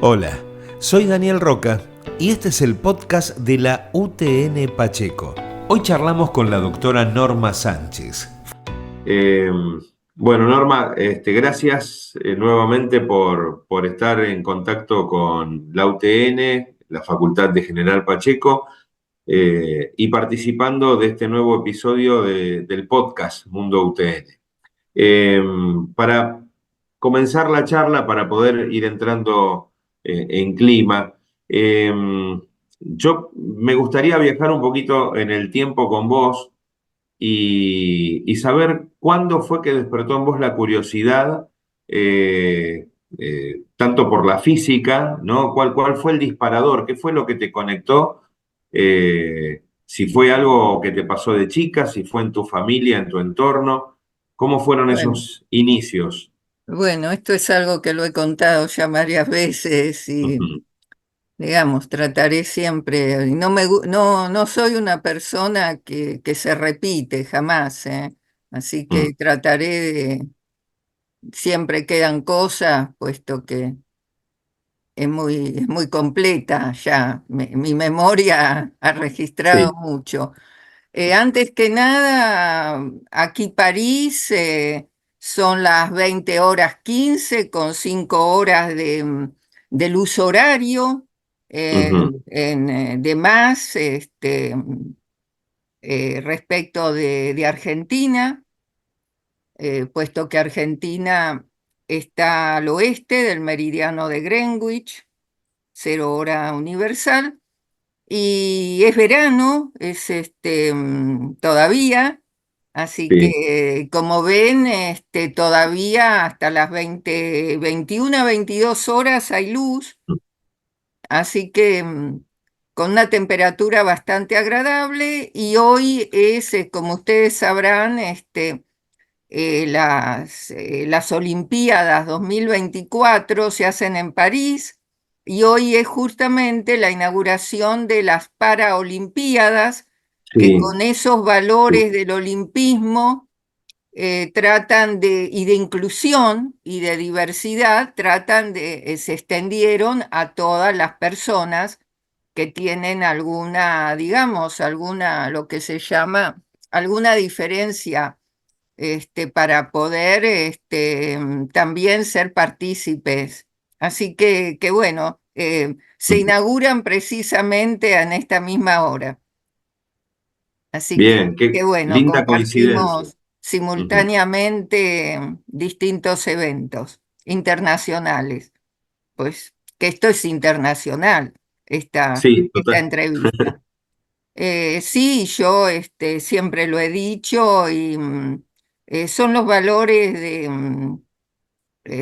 Hola, soy Daniel Roca y este es el podcast de la UTN Pacheco. Hoy charlamos con la doctora Norma Sánchez. Eh, bueno, Norma, gracias nuevamente por estar en contacto con la UTN, la Facultad de General Pacheco, y participando de este nuevo episodio del podcast Mundo UTN. Eh, para comenzar la charla, para poder ir entrando en clima, yo me gustaría viajar un poquito en el tiempo con vos y saber cuándo fue que despertó en vos la curiosidad, tanto por la física, ¿no? ¿Cuál fue el disparador? ¿Qué fue lo que te conectó? Si fue algo que te pasó de chica, si fue en tu familia, en tu entorno, ¿cómo fueron Bueno, esos inicios? bueno, esto es algo que lo he contado ya varias veces y, Ujú. digamos, trataré siempre, y no soy una persona que se repite jamás, ¿eh? Así Mm. que trataré siempre quedan cosas, puesto que es muy completa ya, mi memoria ha registrado Sí. mucho. Antes que nada, aquí París son las 20:15 con 5 horas del uso horario. Ujú. De más respecto de Argentina, puesto que Argentina está al oeste del meridiano de Greenwich, 0 hora universal. Y es verano, todavía, así Sí. que como ven, todavía hasta las 21, 22 horas hay luz, así que con una temperatura bastante agradable. Y hoy es, como ustedes sabrán, las Olimpiadas 2024 se hacen en París y hoy es justamente la inauguración de las Paraolimpiadas, que Sí. con esos Sí. valores del olimpismo y de inclusión y de diversidad, se extendieron a todas las personas que tienen alguna, digamos, lo que se llama, alguna diferencia, para poder también ser partícipes. Así que bueno, se Ujú. inauguran precisamente en esta misma hora. Así Bien, que qué bueno, linda coincidencia. compartimos Ujú. simultáneamente distintos eventos internacionales. Pues que esto es internacional, Sí, esta total. entrevista. Sí, yo siempre lo he dicho y son los valores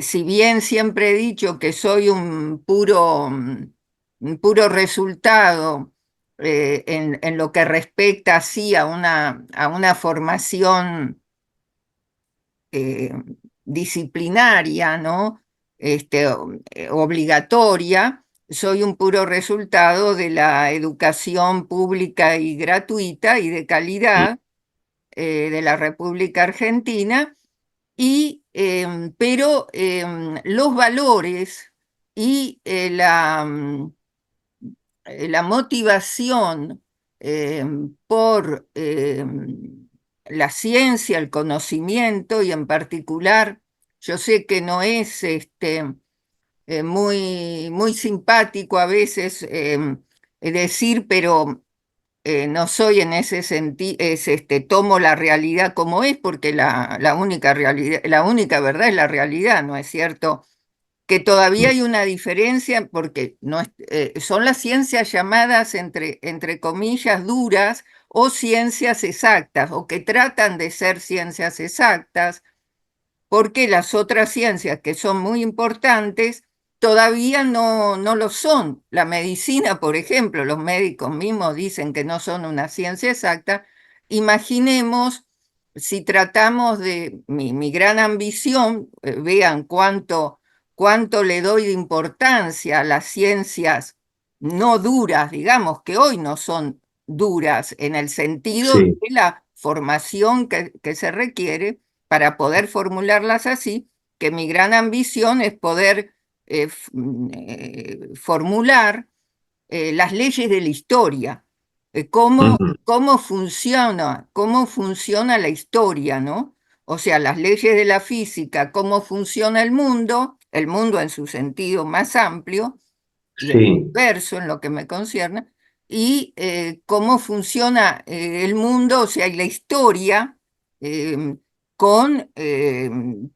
si bien siempre he dicho que soy un puro resultado en lo que respecta así a una formación eh, disciplinaria, ¿no? Obligatoria. Soy un puro resultado de la educación pública y gratuita y de Mm. calidad de la República Argentina. Pero los valores y la motivación por la ciencia, el conocimiento, y en particular, yo sé que no es muy simpático a veces decir, pero no soy en ese sentido, tomo la realidad como es, porque la única realidad, la única verdad es la realidad, ¿no es cierto? Que todavía Mm. hay una diferencia porque no son las ciencias llamadas entre comillas duras o ciencias exactas, o que tratan de ser ciencias exactas, porque las otras ciencias que son muy importantes todavía no lo son. La medicina, por ejemplo, los médicos mismos dicen que no son una ciencia exacta. Imaginemos si tratamos de mi gran ambición, vean cuánto le doy de importancia a las ciencias no duras, digamos, que hoy no son duras en el sentido de Sí. la formación que se requiere para poder formularlas así, que mi gran ambición es poder formular las leyes de la historia, Ujú. cómo funciona la historia, ¿no? O sea, las leyes de la física, cómo funciona el mundo en su sentido más amplio y el Sí. universo en lo que me concierne, y cómo funciona el mundo, o sea, y la historia, eh, con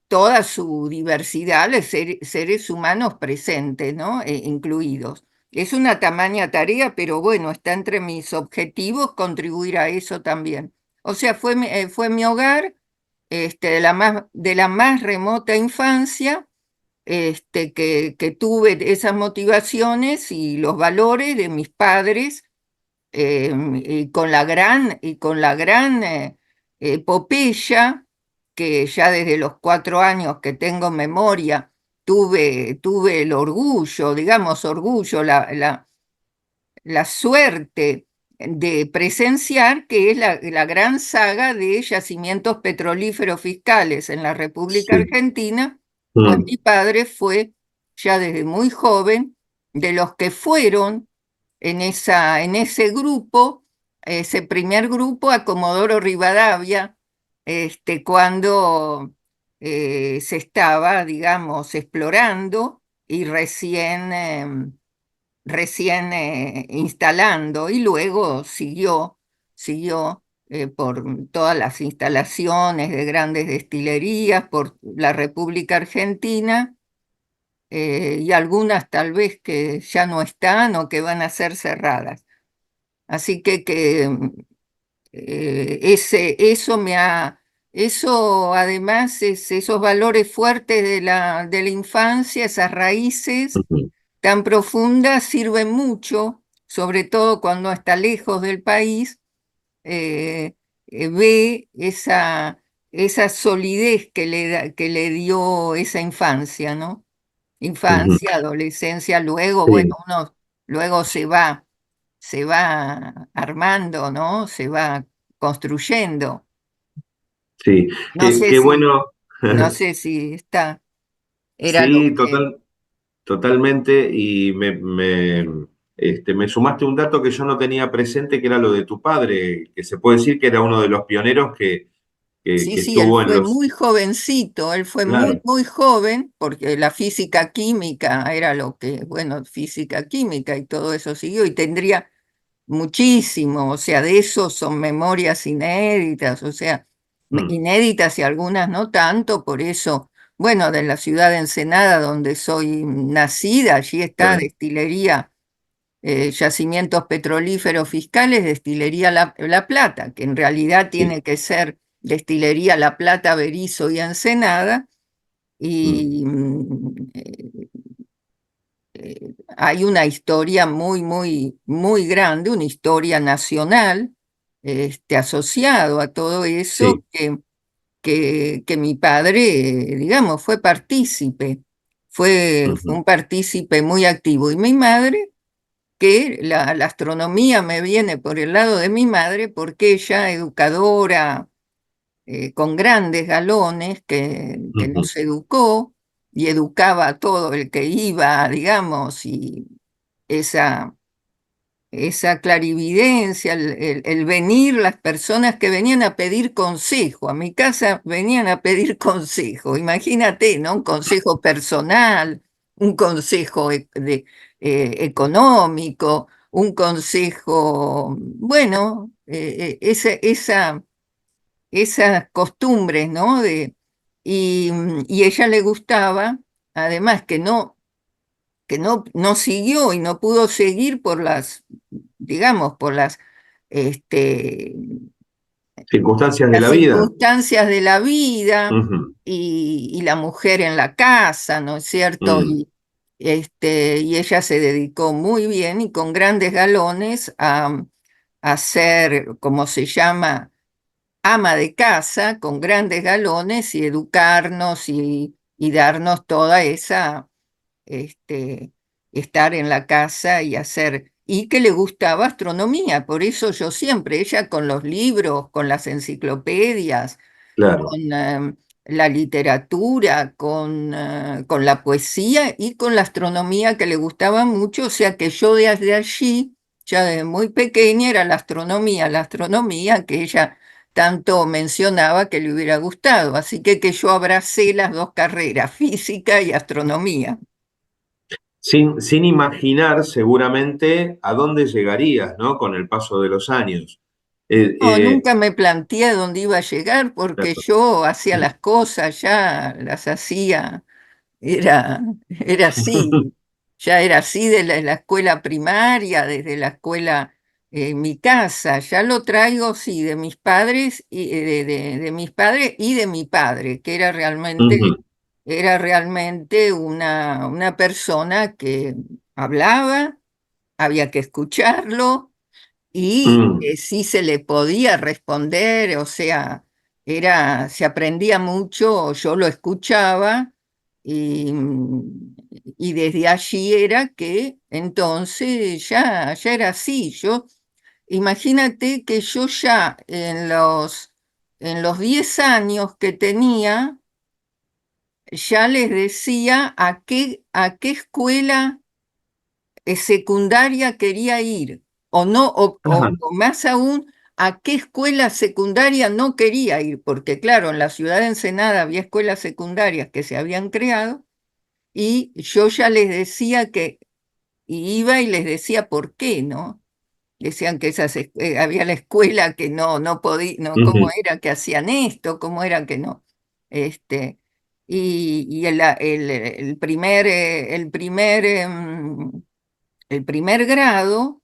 toda su diversidad de seres humanos presentes, ¿no? Incluidos. Es una tamaña tarea, pero bueno, está entre mis objetivos contribuir a eso también. O sea, fue mi hogar, de la más remota infancia, que tuve esas motivaciones y los valores de mis padres, y con la gran epopeya, que ya desde los 4 años que tengo memoria tuve el orgullo, digamos orgullo, la suerte de presenciar, que es la gran saga de yacimientos petrolíferos fiscales en la República Sí. Argentina, pues Mm. mi padre fue ya desde muy joven de los que fueron en ese grupo, ese primer grupo a Comodoro Rivadavia, cuando se estaba, digamos, explorando y recién instalando, y luego siguió por todas las instalaciones de grandes destilerías, por la República Argentina, y algunas tal vez que ya no están o que van a ser cerradas. Así eso además, esos valores fuertes de la infancia, esas raíces Ujú. tan profundas, sirven mucho, sobre todo cuando está lejos del país, ve esa solidez que le dio esa infancia, ¿no? Ujú. Infancia, adolescencia, luego, bueno, Sí. uno luego se va armando, ¿no? Se va construyendo. Sí. No sé Qué si, bueno. no sé si era lo Sí, que... totalmente. Y me sumaste un dato que yo no tenía presente, que era lo de tu padre, que se puede decir que era uno de los pioneros Sí, que sí, él estuvo en fue los... muy jovencito, él fue muy, Claro. muy joven, porque la física química era lo que, bueno, física química y todo eso siguió, y tendría muchísimo, o sea, de eso son memorias inéditas, o sea, Mm. inéditas y algunas no tanto, por eso, bueno, de la ciudad de Ensenada, donde soy nacida, allí está Claro. destilería, yacimientos petrolíferos fiscales, destilería La Plata, que en realidad Sí. tiene que ser destilería La Plata, Berizo y Ensenada, Mm. y hay una historia muy, muy, muy grande, una historia nacional, asociado a todo eso, Sí. que mi padre, digamos, fue partícipe, fue Ujú. un partícipe muy activo. Y mi madre, que la astronomía me viene por el lado de mi madre, porque ella, educadora, con grandes galones, que Ujú. nos educó y educaba a todo el que iba, digamos, y esa, esa clarividencia, el venir, las personas que venían a pedir consejo, a mi casa venían a pedir consejo, imagínate, ¿no? Un consejo personal, un consejo económico, un consejo, bueno, esas costumbres, ¿no? Y ella le gustaba, además no siguió y no pudo seguir por digamos, por este, Circunstancias de las la vida. circunstancias de la vida, Ujú. y la mujer en la casa, ¿no es cierto? Mm. Y ella se dedicó muy bien y con grandes galones a ser, como se llama, ama de casa, con grandes galones, y educarnos y darnos toda esa, este, estar en la casa y hacer, y que le gustaba astronomía, por eso yo siempre, ella con los libros, con las enciclopedias, Claro. con la literatura, con la poesía y con la astronomía que le gustaba mucho, o sea que yo desde allí, ya desde muy pequeña, era la astronomía que ella tanto mencionaba que le hubiera gustado, así que yo abracé las dos carreras, física y astronomía. Sin imaginar seguramente a dónde llegarías, ¿no? Con el paso de los años. Eh, No, eh, nunca me planteé dónde iba a llegar porque yo hacía las cosas, ya las hacía. Era así, ya era así de la escuela primaria, desde la escuela en mi casa, ya lo traigo, sí, de mis padres y de mis padres y de mi padre, que Ujú, era realmente una persona que hablaba, había que escucharlo y mm, sí se le podía responder, o sea, se aprendía mucho, yo lo escuchaba y, y desde allí era que entonces ya era así. Imagínate que yo ya en los 10 años que tenía, ya les decía a qué escuela secundaria quería ir, o no, ajá, o más aún, a qué escuela secundaria no quería ir, porque claro, en la ciudad de Ensenada había escuelas secundarias que se habían creado, y yo ya les decía que y iba y les decía por qué, ¿no? Decían que había la escuela que no podía, no, cómo ujú, era que hacían esto, cómo era que no. Este, y el primer grado,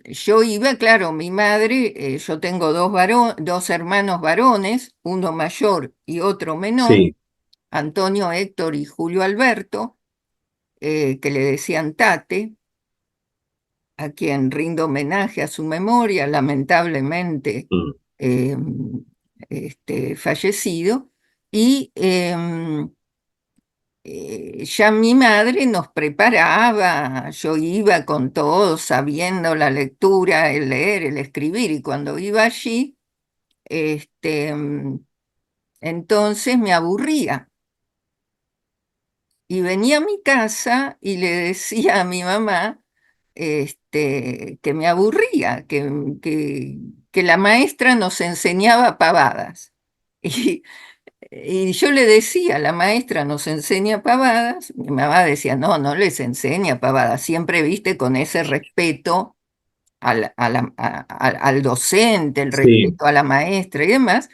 yo iba, claro, mi madre, yo tengo dos hermanos varones, uno mayor y otro menor, sí, Antonio, Héctor y Julio Alberto, que le decían Tate, a quien rindo homenaje a su memoria, lamentablemente mm, eh, fallecido, y ya mi madre nos preparaba, yo iba con todo, sabiendo la lectura, el leer, el escribir, y cuando iba allí, este, entonces me aburría. Y venía a mi casa y le decía a mi mamá que me aburría, que la maestra nos enseñaba pavadas. Y yo le decía, la maestra nos enseña pavadas. Mi mamá decía, no, no les enseña pavadas. Siempre viste con ese respeto al docente, el sí, respeto a la maestra y demás,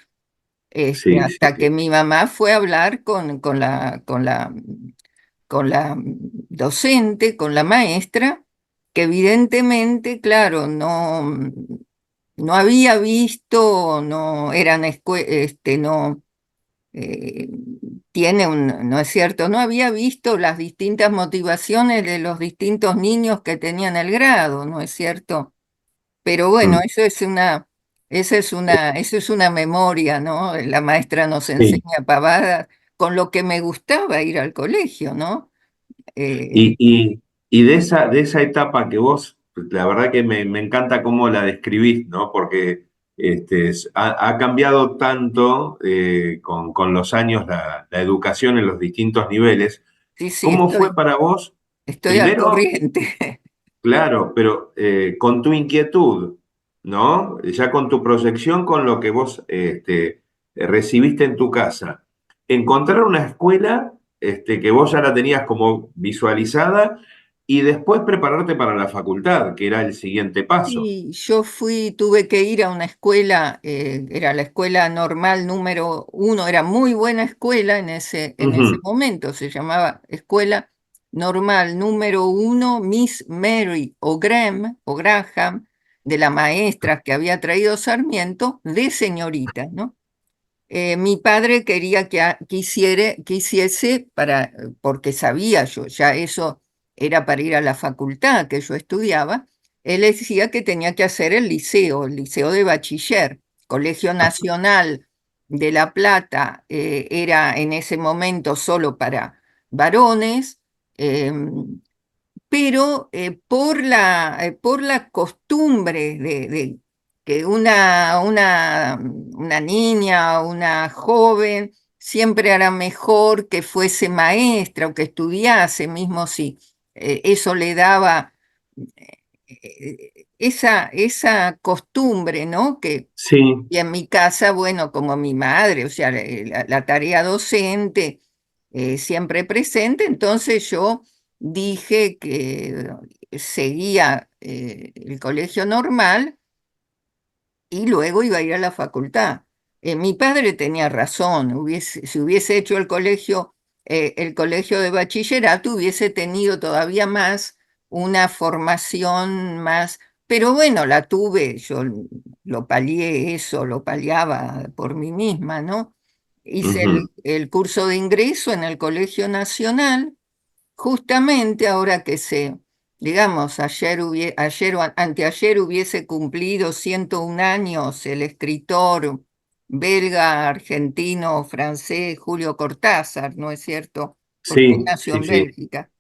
sí, sí, hasta que mi mamá fue a hablar con la docente, con la maestra, que evidentemente, claro, no había visto, no eran no eh, no es cierto, no había visto las distintas motivaciones de los distintos niños que tenían el grado, ¿no es cierto? Pero bueno, mm, eso es una memoria, ¿no? La maestra nos sí. enseña pavadas con lo que me gustaba ir al colegio, ¿no? Eh, Y, y, y de esa etapa que vos, la verdad que me encanta cómo la describís, ¿no? Porque ha cambiado tanto con los años la educación en los distintos niveles. sí, sí, ¿Cómo fue para vos? estoy al Primero, corriente. claro, pero con tu inquietud, ¿no? Ya con tu proyección, con lo que vos recibiste en tu casa. Encontrar una escuela que vos ya la tenías como visualizada y después prepararte para la facultad, que era el siguiente paso. Sí, tuve que ir a una escuela, era la escuela normal número uno, era muy buena escuela en ese Ujú, momento, se llamaba Escuela Normal número uno, Miss Mary O'Graham, de la maestra que había traído Sarmiento, de señorita, ¿no? Mi padre quería que hiciese porque sabía yo, ya eso era para ir a la facultad que yo estudiaba, él decía que tenía que hacer el liceo de bachiller, Colegio Nacional de La Plata, era en ese momento solo para varones, pero por la costumbre que una niña, una joven, siempre era mejor que fuese maestra o que estudiase, mismo si eso le daba esa costumbre, ¿no? Sí, Y en mi casa, bueno, como mi madre, o sea, la tarea docente siempre presente, entonces yo dije que seguía el colegio normal y luego iba a ir a la facultad. Mi padre tenía razón, si hubiese hecho el colegio de bachillerato, hubiese tenido todavía más una formación más, pero bueno, la tuve, yo lo palié eso, lo paliaba por mí misma, ¿no? Hice ujú, el curso de ingreso en el Colegio Nacional. Justamente ahora que digamos, ayer o anteayer hubiese cumplido 101 años el escritor belga, argentino, francés Julio Cortázar, ¿no es cierto? Porque él sí, nació sí, en sí, Bélgica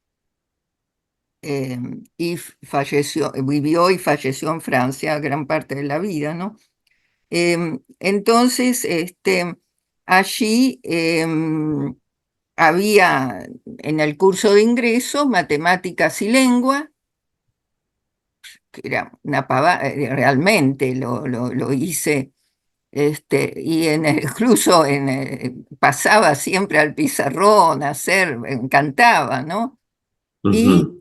y vivió y falleció en Francia gran parte de la vida, ¿no? Entonces, allí había en el curso de ingreso matemáticas y lengua, que era una pavada, realmente lo hice, y incluso pasaba siempre al pizarrón a hacer, me encantaba, ¿no? Y ujú,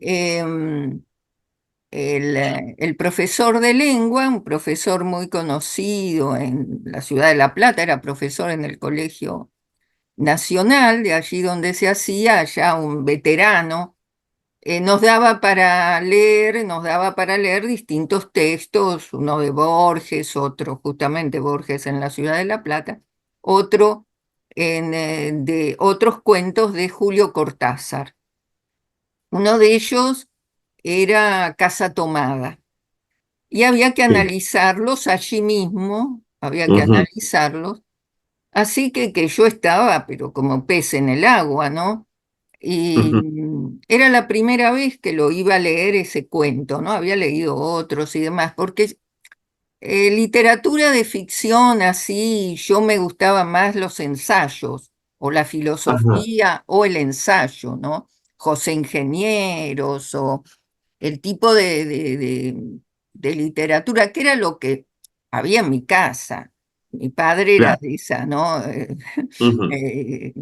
el profesor de lengua, un profesor muy conocido en la ciudad de La Plata, era profesor en el Colegio Nacional, de allí donde se hacía, ya un veterano, nos daba para leer distintos textos, uno de Borges, otro justamente Borges en la ciudad de La Plata, otro de otros cuentos de Julio Cortázar. Uno de ellos era Casa Tomada y había que sí, analizarlos allí mismo, había que ujú, analizarlos. Así que yo estaba, pero como pez en el agua, ¿no? Y ujú, era la primera vez que lo iba a leer ese cuento, ¿no? Había leído otros y demás, porque literatura de ficción así, yo me gustaba más los ensayos, o la ajá, filosofía, o el ensayo, ¿no? José Ingenieros, o el tipo de literatura, que era lo que había en mi casa. Mi padre era claro, de esa, ¿no? ujú, Eh,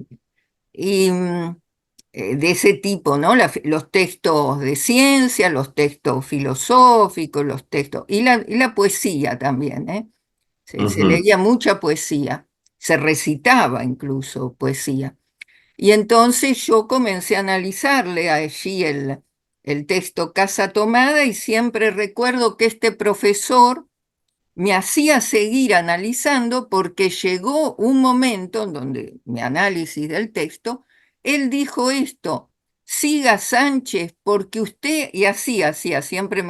y de ese tipo, ¿no? Los textos de ciencia, los textos filosóficos, los textos, y la poesía también, ¿eh? Se ujú, leía mucha poesía, se recitaba incluso poesía. Y entonces yo comencé a analizarle allí el texto Casa Tomada y siempre recuerdo que este profesor me hacía seguir analizando porque llegó un momento en donde mi análisis del texto, él dijo esto: siga Sánchez porque usted, y así hacía, siempre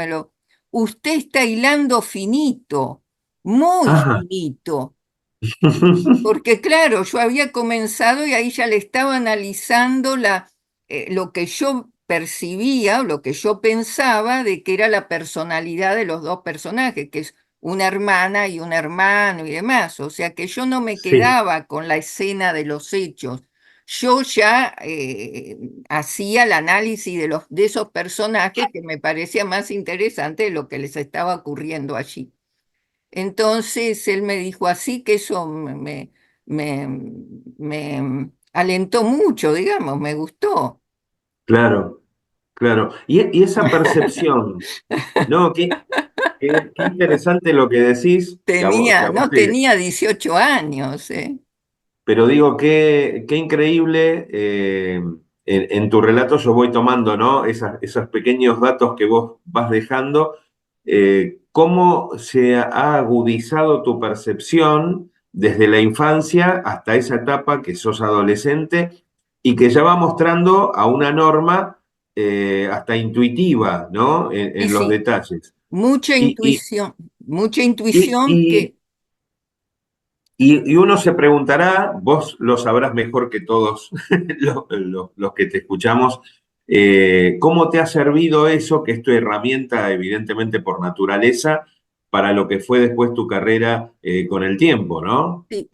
usted está hilando finito, muy ajá, finito. Porque claro, yo había comenzado y ahí ya le estaba analizando lo que yo percibía, o lo que yo pensaba de que era la personalidad de los dos personajes, que es una hermana y un hermano y demás. O sea que yo no me sí, quedaba con la escena de los hechos. Yo ya hacía el análisis de esos personajes que me parecía más interesante de lo que les estaba ocurriendo allí. Entonces él me dijo así que eso me, me alentó mucho, digamos, me gustó. claro, claro. Y esa percepción, ¿no? Qué interesante lo que decís, que a vos No tenía 18 años, ¿eh? pero digo, qué increíble, en tu relato yo voy tomando, ¿no? Esos pequeños datos que vos vas dejando, cómo se ha agudizado tu percepción desde la infancia hasta esa etapa que sos adolescente y que ya va mostrando a una Norma hasta intuitiva, ¿no? Y En los sí, detalles. Y, y, mucha y, intuición y, que, y uno se preguntará, vos lo sabrás mejor que todos los que te escuchamos, ¿cómo te ha servido eso, que es tu herramienta evidentemente por naturaleza? para lo que fue después tu carrera con el tiempo, ¿no? Sí,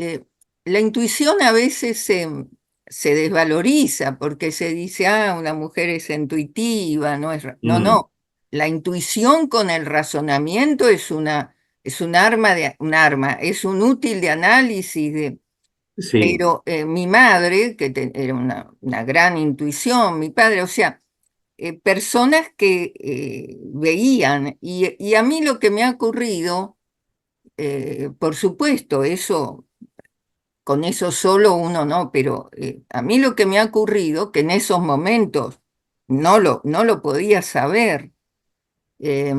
la intuición a veces se desvaloriza porque se dice, ah, una mujer es intuitiva, no es... No, Mm, no. La intuición con el razonamiento es un arma es un útil de análisis de... sí, Pero mi madre, era una gran intuición, mi padre, o sea, personas que veían, y a mí lo que me ha ocurrido, por supuesto, eso con eso solo uno no, pero a mí lo que me ha ocurrido, que en esos momentos no lo podía saber, eh,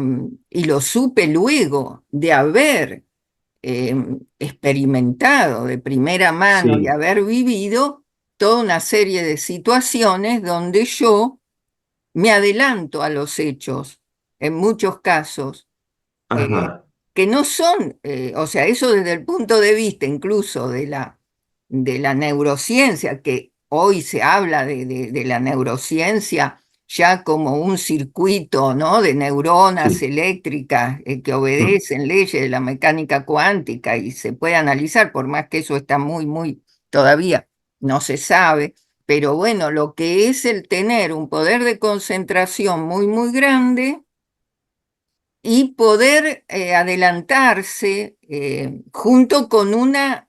y lo supe luego de haber experimentado de primera mano y sí, haber vivido toda una serie de situaciones donde yo me adelanto a los hechos, en muchos casos, eh, ajá, que no son, o sea, eso desde el punto de vista incluso de la neurociencia, que hoy se habla de la neurociencia ya como un circuito, ¿no? De neuronas sí, eléctricas que mm, obedecen leyes de la mecánica cuántica y se puede analizar, por más que eso está todavía no se sabe. Pero bueno, lo que es el tener un poder de concentración muy grande y poder adelantarse junto con una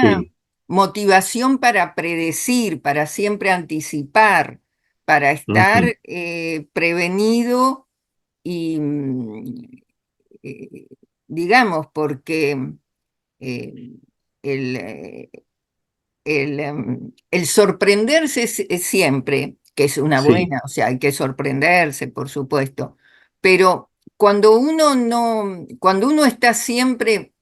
sí, motivación para predecir, para siempre anticipar, para estar ujú, prevenido y, eh, digamos, porque eh, el, eh, el sorprenderse es siempre, que es una sí, buena, o sea, hay que sorprenderse, por supuesto, pero cuando uno no, cuando uno está siempre,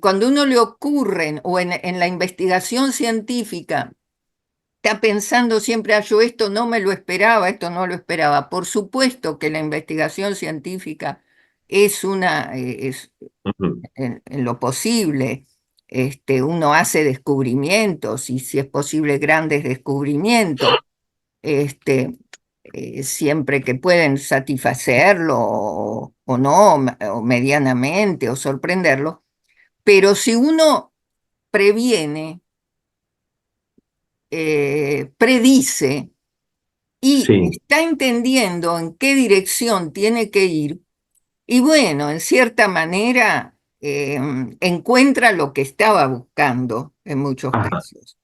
cuando uno le ocurren o en la investigación científica, está pensando siempre, ah, yo esto no me lo esperaba, esto no lo esperaba. Por supuesto que la investigación científica es ujú, en lo posible, uno hace descubrimientos y si es posible grandes descubrimientos, este, siempre que pueden satisfacerlo o no, o medianamente, o sorprenderlo, pero si uno previene, predice y sí, está entendiendo en qué dirección tiene que ir, y bueno, en cierta manera encuentra lo que estaba buscando en muchos ajá. casos.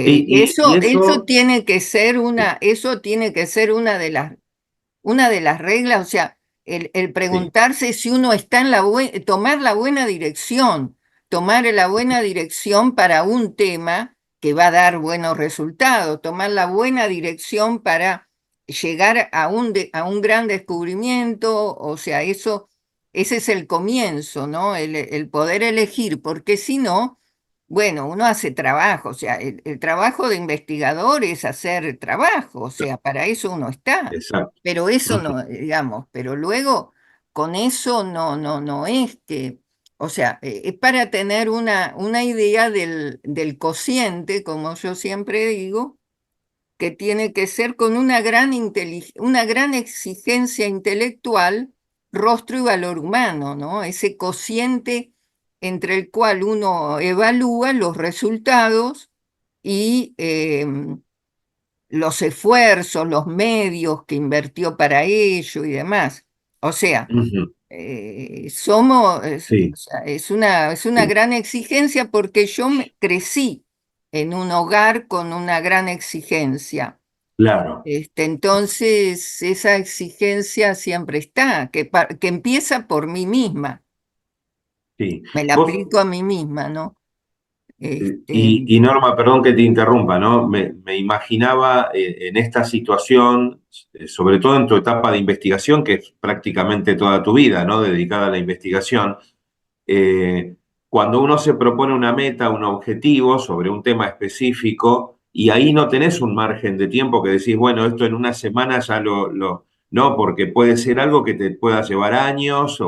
Y Eso eso, tiene que ser sí, eso tiene que ser una de las reglas, o sea, el sí, preguntarse si uno está en tomar la buena dirección, tomar la buena dirección para un tema que va a dar buenos resultados, tomar la buena dirección para llegar a un gran descubrimiento, o sea, ese es el comienzo, ¿no? El poder elegir, porque si no, bueno, uno hace trabajo, o sea, el trabajo de investigador es hacer trabajo, o sea, para eso uno está. exacto. Pero eso Ujú, no, digamos, pero luego con eso no es que, o sea, es para tener una idea del cociente, como yo siempre digo, que tiene que ser con una gran exigencia intelectual, rostro y valor humano, ¿no? Ese cociente entre el cual uno evalúa los resultados y los esfuerzos, los medios que invirtió para ello y demás. O sea, ujú, o sí, sea, es una sí, gran exigencia porque crecí en un hogar con una gran exigencia. claro, Entonces, esa exigencia siempre está, que empieza por mí misma, sí. me la Vos, aplico a mí misma, ¿no? Este, y Norma, perdón que te interrumpa, ¿no? Me imaginaba en esta situación, sobre todo en tu etapa de investigación, que es prácticamente toda tu vida, ¿no? Dedicada a la investigación, eh, cuando uno se propone una meta, un objetivo sobre un tema específico, y ahí no tenés un margen de tiempo que decís, bueno, esto en una semana ya no, porque puede ser algo que te pueda llevar años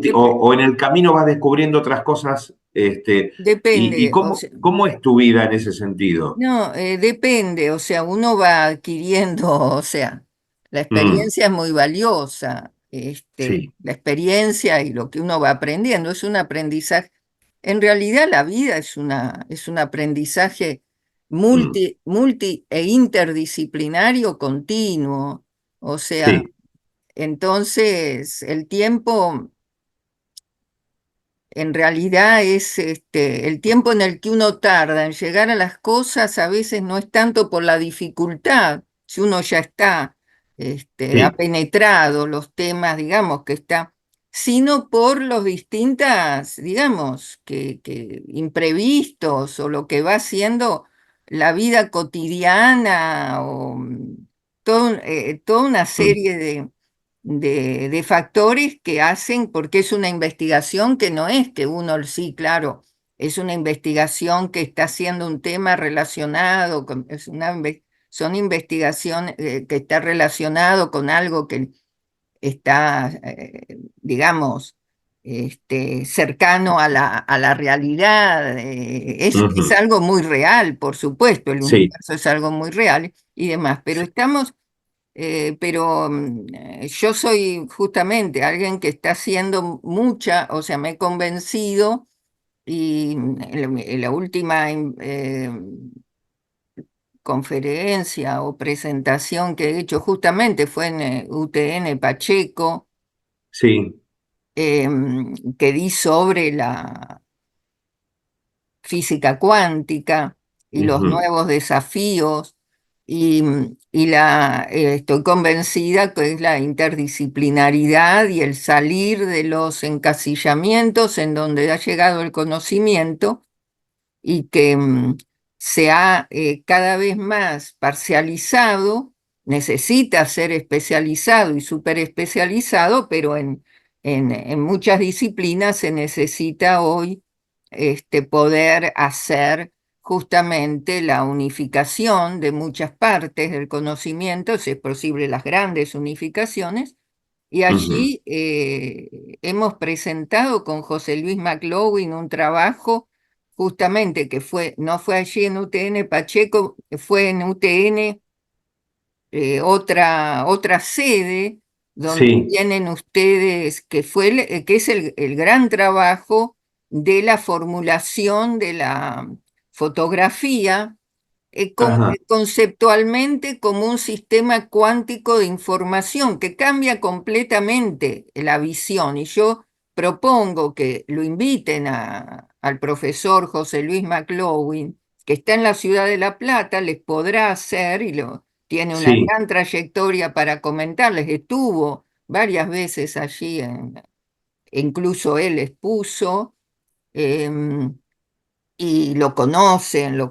dep- o en el camino vas descubriendo otras cosas, y depende, o sea, cómo es tu vida en ese sentido. no, depende, o sea, uno va adquiriendo, o sea, La Mm, experiencia es muy valiosa, sí, la experiencia y lo que uno va aprendiendo es un aprendizaje. En realidad la vida es un aprendizaje mm, multi e interdisciplinario continuo. O sea, sí, entonces el tiempo en realidad es el tiempo en el que uno tarda en llegar a las cosas, a veces no es tanto por la dificultad, si uno ya está sí, apenetrado los temas, digamos, que está, sino por los distintas, digamos, que imprevistos o lo que va haciendo la vida cotidiana o toda una mm, serie de factores que hacen, porque es una investigación que no es que uno, sí, claro, es una investigación que está haciendo un tema relacionado con, son investigaciones que está relacionado con algo que está, digamos, cercano a la realidad. Es ujú, algo muy real, por supuesto, el sí, universo es algo muy real y demás, pero sí, estamos yo soy justamente alguien que está haciendo mucha, o sea, me he convencido y en la última conferencia o presentación que he hecho justamente fue en UTN Pacheco, sí, que di sobre la física cuántica y los ujú, nuevos desafíos. Estoy convencida que es la interdisciplinaridad y el salir de los encasillamientos en donde ha llegado el conocimiento y que se ha cada vez más parcializado, necesita ser especializado y súper especializado, pero en muchas disciplinas se necesita hoy poder hacer justamente la unificación de muchas partes del conocimiento, si es posible las grandes unificaciones. Y ujú, allí hemos presentado con José Luis McLaughlin un trabajo justamente que fue, no fue allí en UTN Pacheco, fue en UTN, otra sede donde sí, tienen ustedes, que es el gran trabajo de la formulación de la fotografía ajá, conceptualmente como un sistema cuántico de información que cambia completamente la visión. Y yo propongo que lo inviten al profesor José Luis McLaughlin, que está en la ciudad de La Plata, les podrá hacer, tiene una sí, gran trayectoria para comentarles, estuvo varias veces allí, incluso él expuso. em, y lo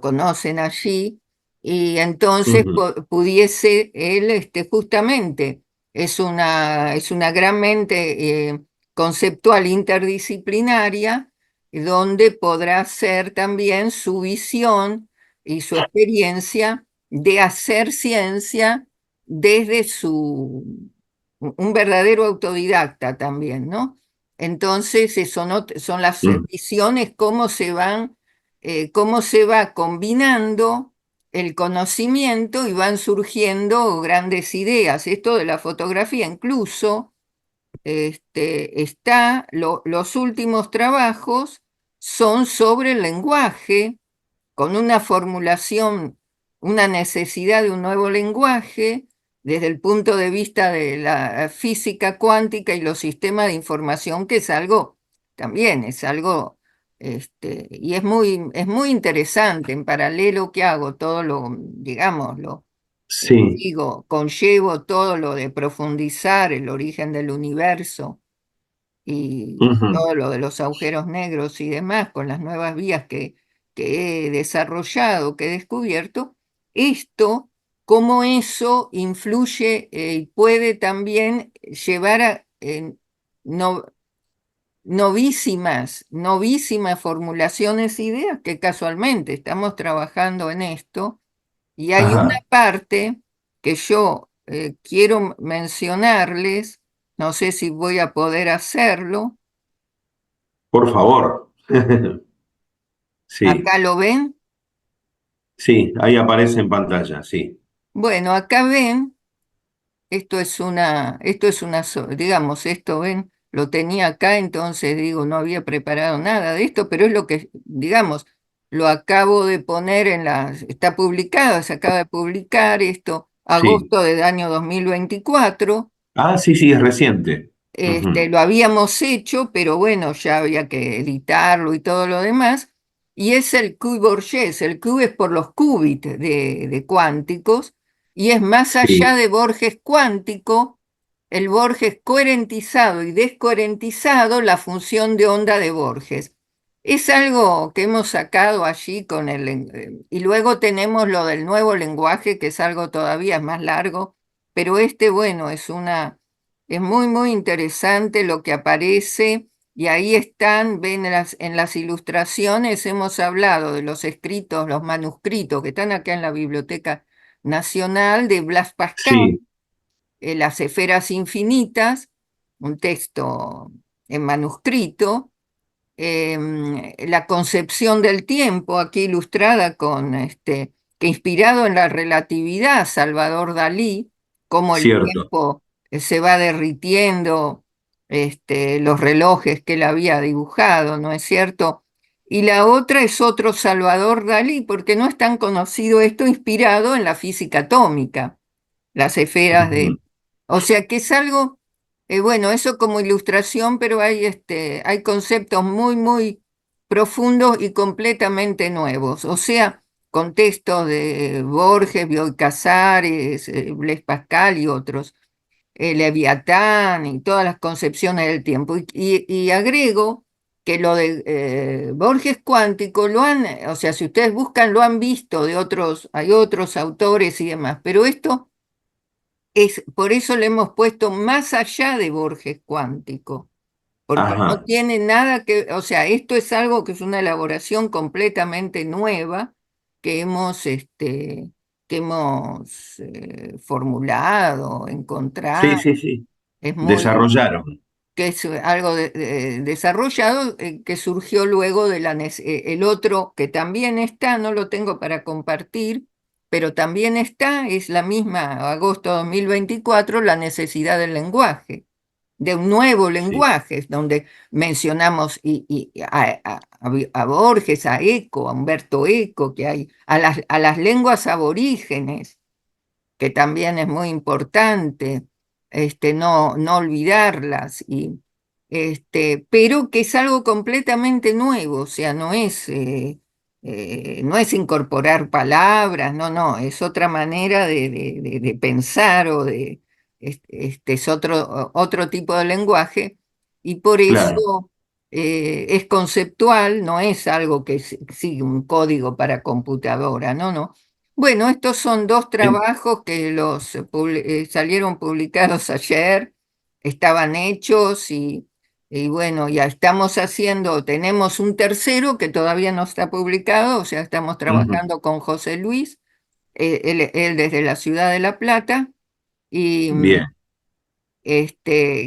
conocen allí, y entonces ujú, pudiese él justamente, es una gran mente conceptual interdisciplinaria, donde podrá ser también su visión y su experiencia de hacer ciencia desde un verdadero autodidacta también, ¿no? Entonces, eso no, son las mm, visiones, cómo se va combinando el conocimiento y van surgiendo grandes ideas. Esto de la fotografía, incluso, los últimos trabajos son sobre el lenguaje, con una formulación, una necesidad de un nuevo lenguaje desde el punto de vista de la física cuántica y los sistemas de información, que es algo, también es algo, y es muy interesante. En paralelo que hago todo lo, digamos, sí, digo, conllevo todo lo de profundizar el origen del universo y ujú, todo lo de los agujeros negros y demás, con las nuevas vías que he desarrollado, que he descubierto, esto, cómo eso influye y puede también llevar a no- novísimas formulaciones, ideas, que casualmente estamos trabajando en esto, y hay una ajá, parte que yo quiero mencionarles, no sé si voy a poder hacerlo. por favor. Sí, Acá lo ven. sí, ahí aparece en pantalla, sí. Bueno, acá ven digamos, esto, ven, lo tenía acá, entonces digo, no había preparado nada de esto, pero es lo que, digamos, lo acabo de poner está publicado, se acaba de publicar esto, Sí. agosto del año 2024. Ah, sí, sí, es reciente. Ujú. Lo habíamos hecho, pero bueno, ya había que editarlo y todo lo demás. Y es el Q-Borges. El Q es por los qubits de cuánticos y es más allá Sí, de Borges cuántico, el Borges coherentizado y descoherentizado, la función de onda de Borges. Es algo que hemos sacado allí y luego tenemos lo del nuevo lenguaje, que es algo todavía más largo, pero bueno, es muy, muy interesante lo que aparece y ahí están, ven en las ilustraciones, hemos hablado de los escritos, los manuscritos que están acá en la Biblioteca Nacional de Blas Pascal, sí, Las esferas infinitas, un texto en manuscrito, la concepción del tiempo, aquí ilustrada que inspirado en la relatividad, Salvador Dalí, cómo el cierto. tiempo se va derritiendo, los relojes que él había dibujado, ¿no es cierto? Y la otra es otro Salvador Dalí, porque no es tan conocido esto, inspirado en la física atómica, las esferas Ujú. o sea que es algo, bueno, eso como ilustración, pero hay conceptos muy, muy profundos y completamente nuevos. O sea, contextos de Borges, Bioy Casares, Blaise Pascal y otros, Leviatán y todas las concepciones del tiempo. Y agrego que lo de Borges cuántico o sea, si ustedes buscan, lo han visto de otros, hay otros autores y demás, pero esto por eso le hemos puesto más allá de Borges cuántico, porque no Ajá. tiene nada o sea, esto es algo que es una elaboración completamente nueva que hemos formulado, Sí, encontrado, sí, sí. es muy, Desarrollaron. que es algo desarrollado, que surgió luego el otro que también está, no lo tengo para compartir, pero también está, es la misma, agosto 2024, la necesidad del lenguaje, de un nuevo Sí, lenguaje, donde mencionamos a Borges, a Eco, a Humberto Eco, que hay, a las lenguas aborígenes, que también es muy importante, no olvidarlas, pero que es algo completamente nuevo, o sea, no es incorporar palabras, no, no, es otra manera de pensar es otro tipo de lenguaje y por claro. eso es conceptual, no es algo que sigue un código para computadora, no, no. Bueno, estos son dos En- trabajos que salieron publicados ayer, estaban hechos y bueno, ya estamos tenemos un tercero que todavía no está publicado, o sea, estamos Ujú. trabajando con José Luis, él desde la ciudad de La Plata, y Bien.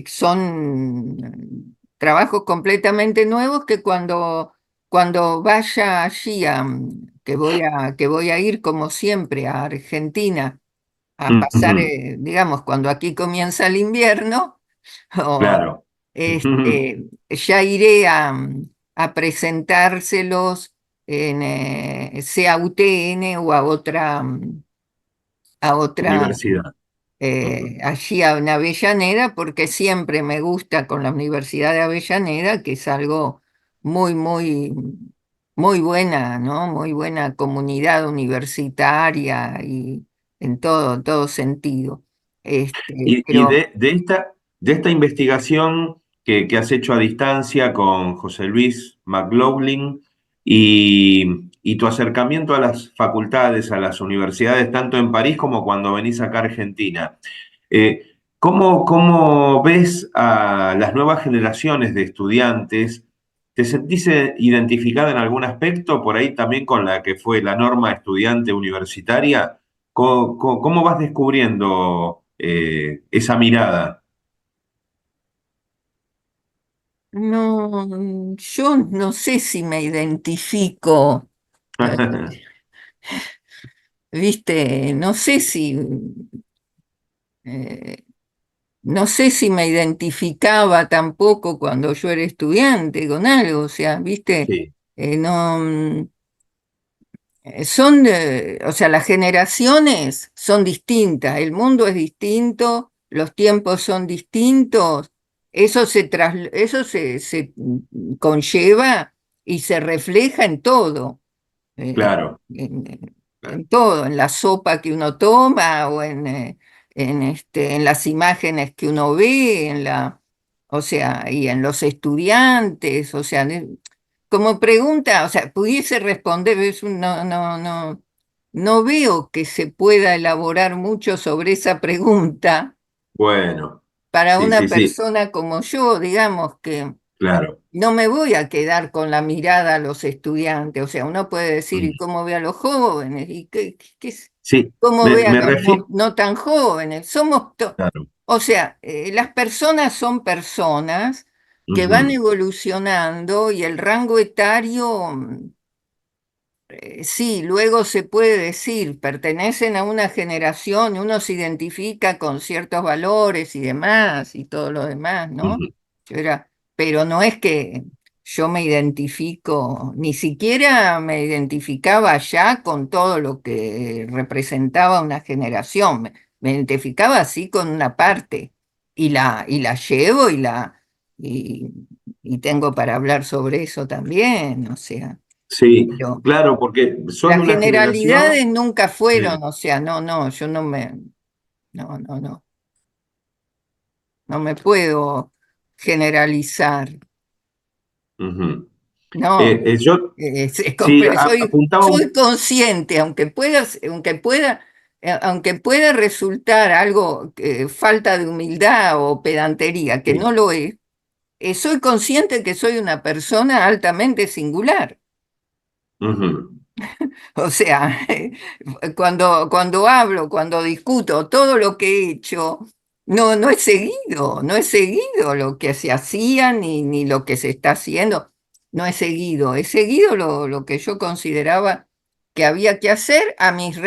son trabajos completamente nuevos que cuando vaya allí, que voy a ir como siempre a Argentina a pasar, Ujú. digamos, cuando aquí comienza el invierno, o, Claro. Ujú. ya iré a presentárselos sea a UTN o a otra Universidad. Ujú. allí en Avellaneda, porque siempre me gusta con la Universidad de Avellaneda, que es algo muy, muy, muy buena, ¿no? Muy buena comunidad universitaria y en todo sentido. Y Pero de esta investigación que has hecho a distancia con José Luis McLaughlin y tu acercamiento a las facultades, a las universidades, tanto en París como cuando venís acá a Argentina, ¿cómo ves a las nuevas generaciones de estudiantes? ¿Te sentís identificada en algún aspecto, por ahí también con la que fue la norma estudiante universitaria? ¿Cómo vas descubriendo esa mirada? no, yo no sé si me identifico, eh, viste, no sé si eh, no sé si me identificaba tampoco cuando yo era estudiante con algo, o sea, viste, Sí, no, son, o sea, las generaciones son distintas, el mundo es distinto, los tiempos son distintos, eso se conlleva y se refleja en todo, eh, claro, en todo, en la sopa que uno toma o en las imágenes que uno ve, o sea, y en los estudiantes, o sea, como pregunta, o sea, pudiese responder, no veo que se pueda elaborar mucho sobre esa pregunta bueno, para sí, una sí, sí, persona como yo, digamos que claro. no me voy a quedar con la mirada a los estudiantes, o sea, uno puede decir, ¿y Mm. cómo ve a los jóvenes? ¿Y Sí, cómo me, ve a me los refiero, no tan jóvenes? claro. O sea, las personas son personas que van Ujú, evolucionando y el rango etario, sí, luego se puede decir, pertenecen a una generación, uno se identifica con ciertos valores y demás y todo lo demás, ¿no? ujú, Pero no es que yo me identifico, ni siquiera me identificaba ya con todo lo que representaba una generación, me identificaba así con una parte y la llevo y, y tengo para hablar sobre eso también, o sea. sí, Pero claro, porque son las una generación. generalidades nunca Sí, fueron, o sea, yo no me puedo generalizar, ujú. no. Yo sí Pero apuntaba soy un. consciente, aunque pueda resultar algo, falta de humildad o pedantería, que Sí, no lo es, soy consciente que soy una persona altamente singular. ujú, O sea, cuando hablo, cuando discuto, todo lo que he hecho, no he seguido lo que se hacía ni lo que se está haciendo. No he seguido lo que yo consideraba que había que hacer a mis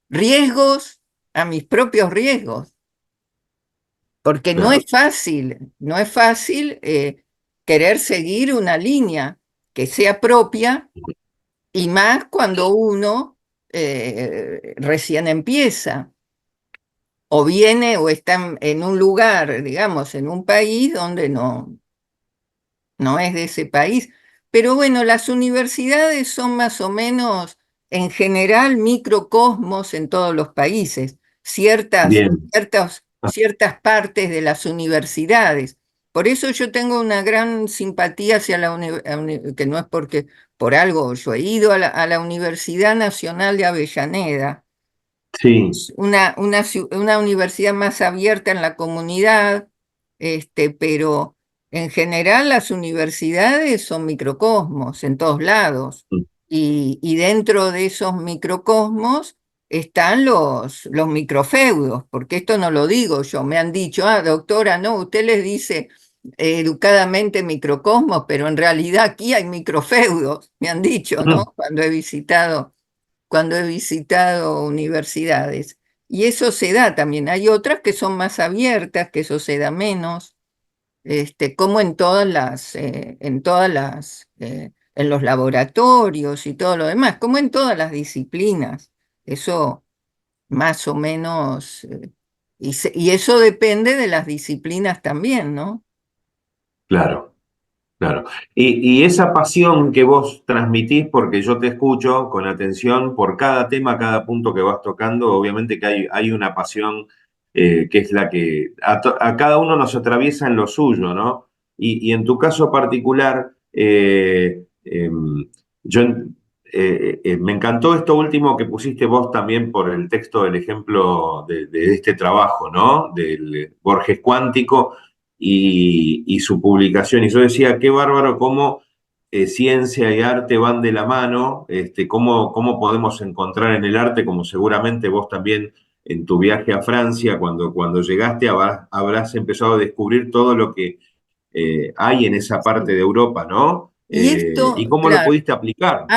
riesgos, a mis propios riesgos, porque claro. no es fácil querer seguir una línea que sea propia y más cuando uno recién empieza o viene o está en un lugar, digamos, en un país donde no es de ese país. Pero bueno, las universidades son más o menos, en general, microcosmos en todos los países. Ciertas, Bien. ciertas, ciertas partes de las universidades. Por eso yo tengo una gran simpatía hacia que no es porque por algo yo he ido a la Universidad Nacional de Avellaneda, Sí. una universidad más abierta en la comunidad, pero en general las universidades son microcosmos en todos lados. Mm, Y dentro de esos microcosmos están los microfeudos, porque esto no lo digo yo, me han dicho, doctora, no, usted les dice educadamente microcosmos, pero en realidad aquí hay microfeudos, me han dicho, ¿no? mm, Cuando he visitado universidades. Y eso se da también. Hay otras que son más abiertas, que eso se da menos, como en los laboratorios y todo lo demás, como en todas las disciplinas. Eso más o menos, y eso depende de las disciplinas también, ¿no? claro. Claro. Y esa pasión que vos transmitís, porque yo te escucho con atención por cada tema, cada punto que vas tocando, obviamente que hay una pasión que es la que a cada uno nos atraviesa en lo suyo, ¿no? Y en tu caso particular, yo me encantó esto último que pusiste vos también por el texto del ejemplo de este trabajo, ¿no? Del Borges Cuántico y su publicación. Y yo decía, qué bárbaro cómo ciencia y arte van de la mano, cómo podemos encontrar en el arte, como seguramente vos también en tu viaje a Francia, cuando llegaste, habrás empezado a descubrir todo lo que hay en esa parte de Europa, ¿no? Y ¿Y esto, cómo lo claro, pudiste aplicar?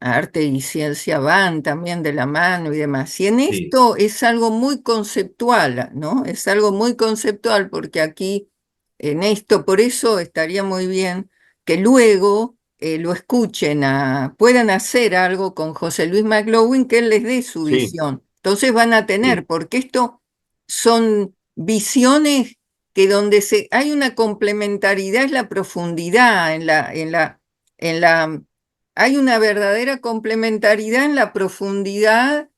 arte y ciencia van también de la mano y demás. Y en Sí, esto es algo muy conceptual, ¿no? Es algo muy conceptual porque aquí, en esto, por eso estaría muy bien que luego lo escuchen, puedan hacer algo con José Luis McLaughlin, que él les dé su sí, visión. Entonces van a sí. tener, porque esto son visiones que donde hay una complementariedad es la profundidad, en la, hay una verdadera complementariedad en la profundidad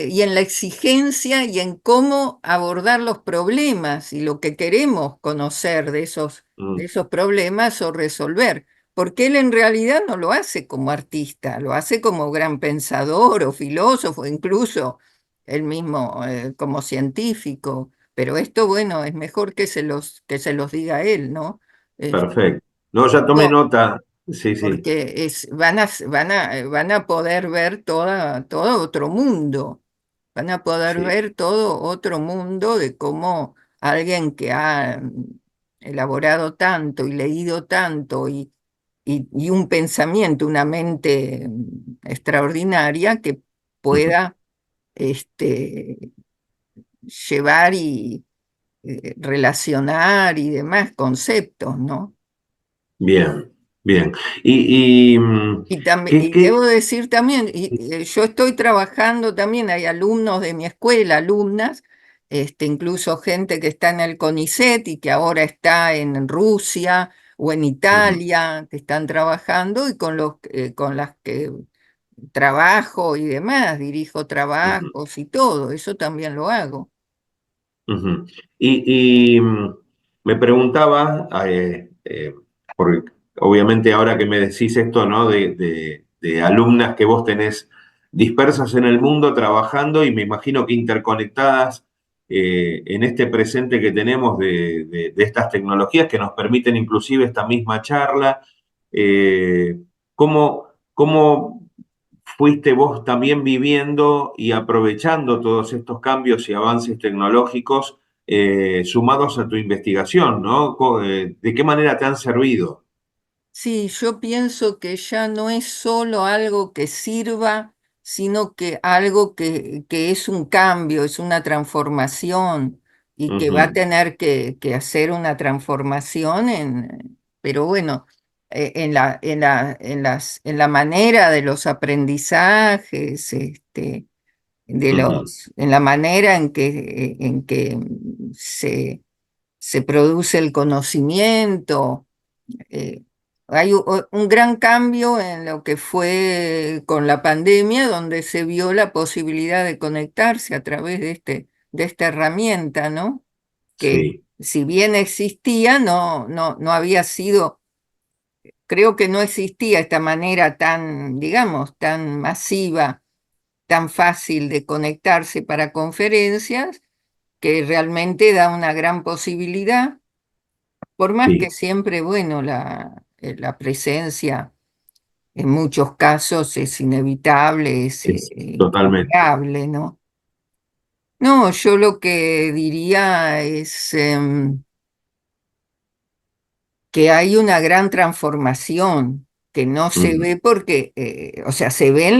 y en la exigencia y en cómo abordar los problemas y lo que queremos conocer de Mm, esos problemas o resolver. Porque él en realidad no lo hace como artista, lo hace como gran pensador o filósofo, incluso él mismo como científico. Pero esto, bueno, es mejor que se los diga él, ¿no? Este, perfecto. No, ya tomé no, nota. Sí, sí, porque van a poder ver todo otro mundo, van a poder sí. ver todo otro mundo de cómo alguien que ha elaborado tanto y leído tanto y un pensamiento, una mente extraordinaria que Ujú. pueda este, llevar y relacionar y demás conceptos, ¿no? Bien, bien. Y, Y, también, ¿qué, y debo qué? decir también, yo estoy trabajando también, hay alumnos de mi escuela, alumnas, incluso gente que está en el CONICET y que ahora está en Rusia o en Ujú, Italia, que están trabajando y con las que trabajo y demás, dirijo ujú. trabajos y todo, eso también lo hago. Ujú. Y me preguntaba, porque obviamente ahora que me decís esto, ¿no? De alumnas que vos tenés dispersas en el mundo trabajando y me imagino que interconectadas en este presente que tenemos de estas tecnologías que nos permiten inclusive esta misma charla, ¿cómo, cómo fuiste vos también viviendo y aprovechando todos estos cambios y avances tecnológicos sumados a tu investigación, ¿no? ¿De qué manera te han servido? Sí, yo pienso que ya no es solo algo que sirva, sino que algo que es un cambio, es una transformación y que va a Ujú, tener que hacer una transformación pero bueno, en la manera de los aprendizajes, ujú, en la manera en que se produce el conocimiento. eh, Hay un gran cambio en lo que fue con la pandemia, donde se vio la posibilidad de conectarse a través de esta herramienta, ¿no? Que sí, si bien existía, no había sido, creo que no existía esta manera tan, digamos, tan masiva, tan fácil de conectarse para conferencias, que realmente da una gran posibilidad. Por más que sí, siempre, bueno, la presencia en muchos casos es inevitable, es es totalmente. impagable, ¿no? No, yo lo que diría es que hay una gran transformación que no se Ujú, ve porque, o sea, se ven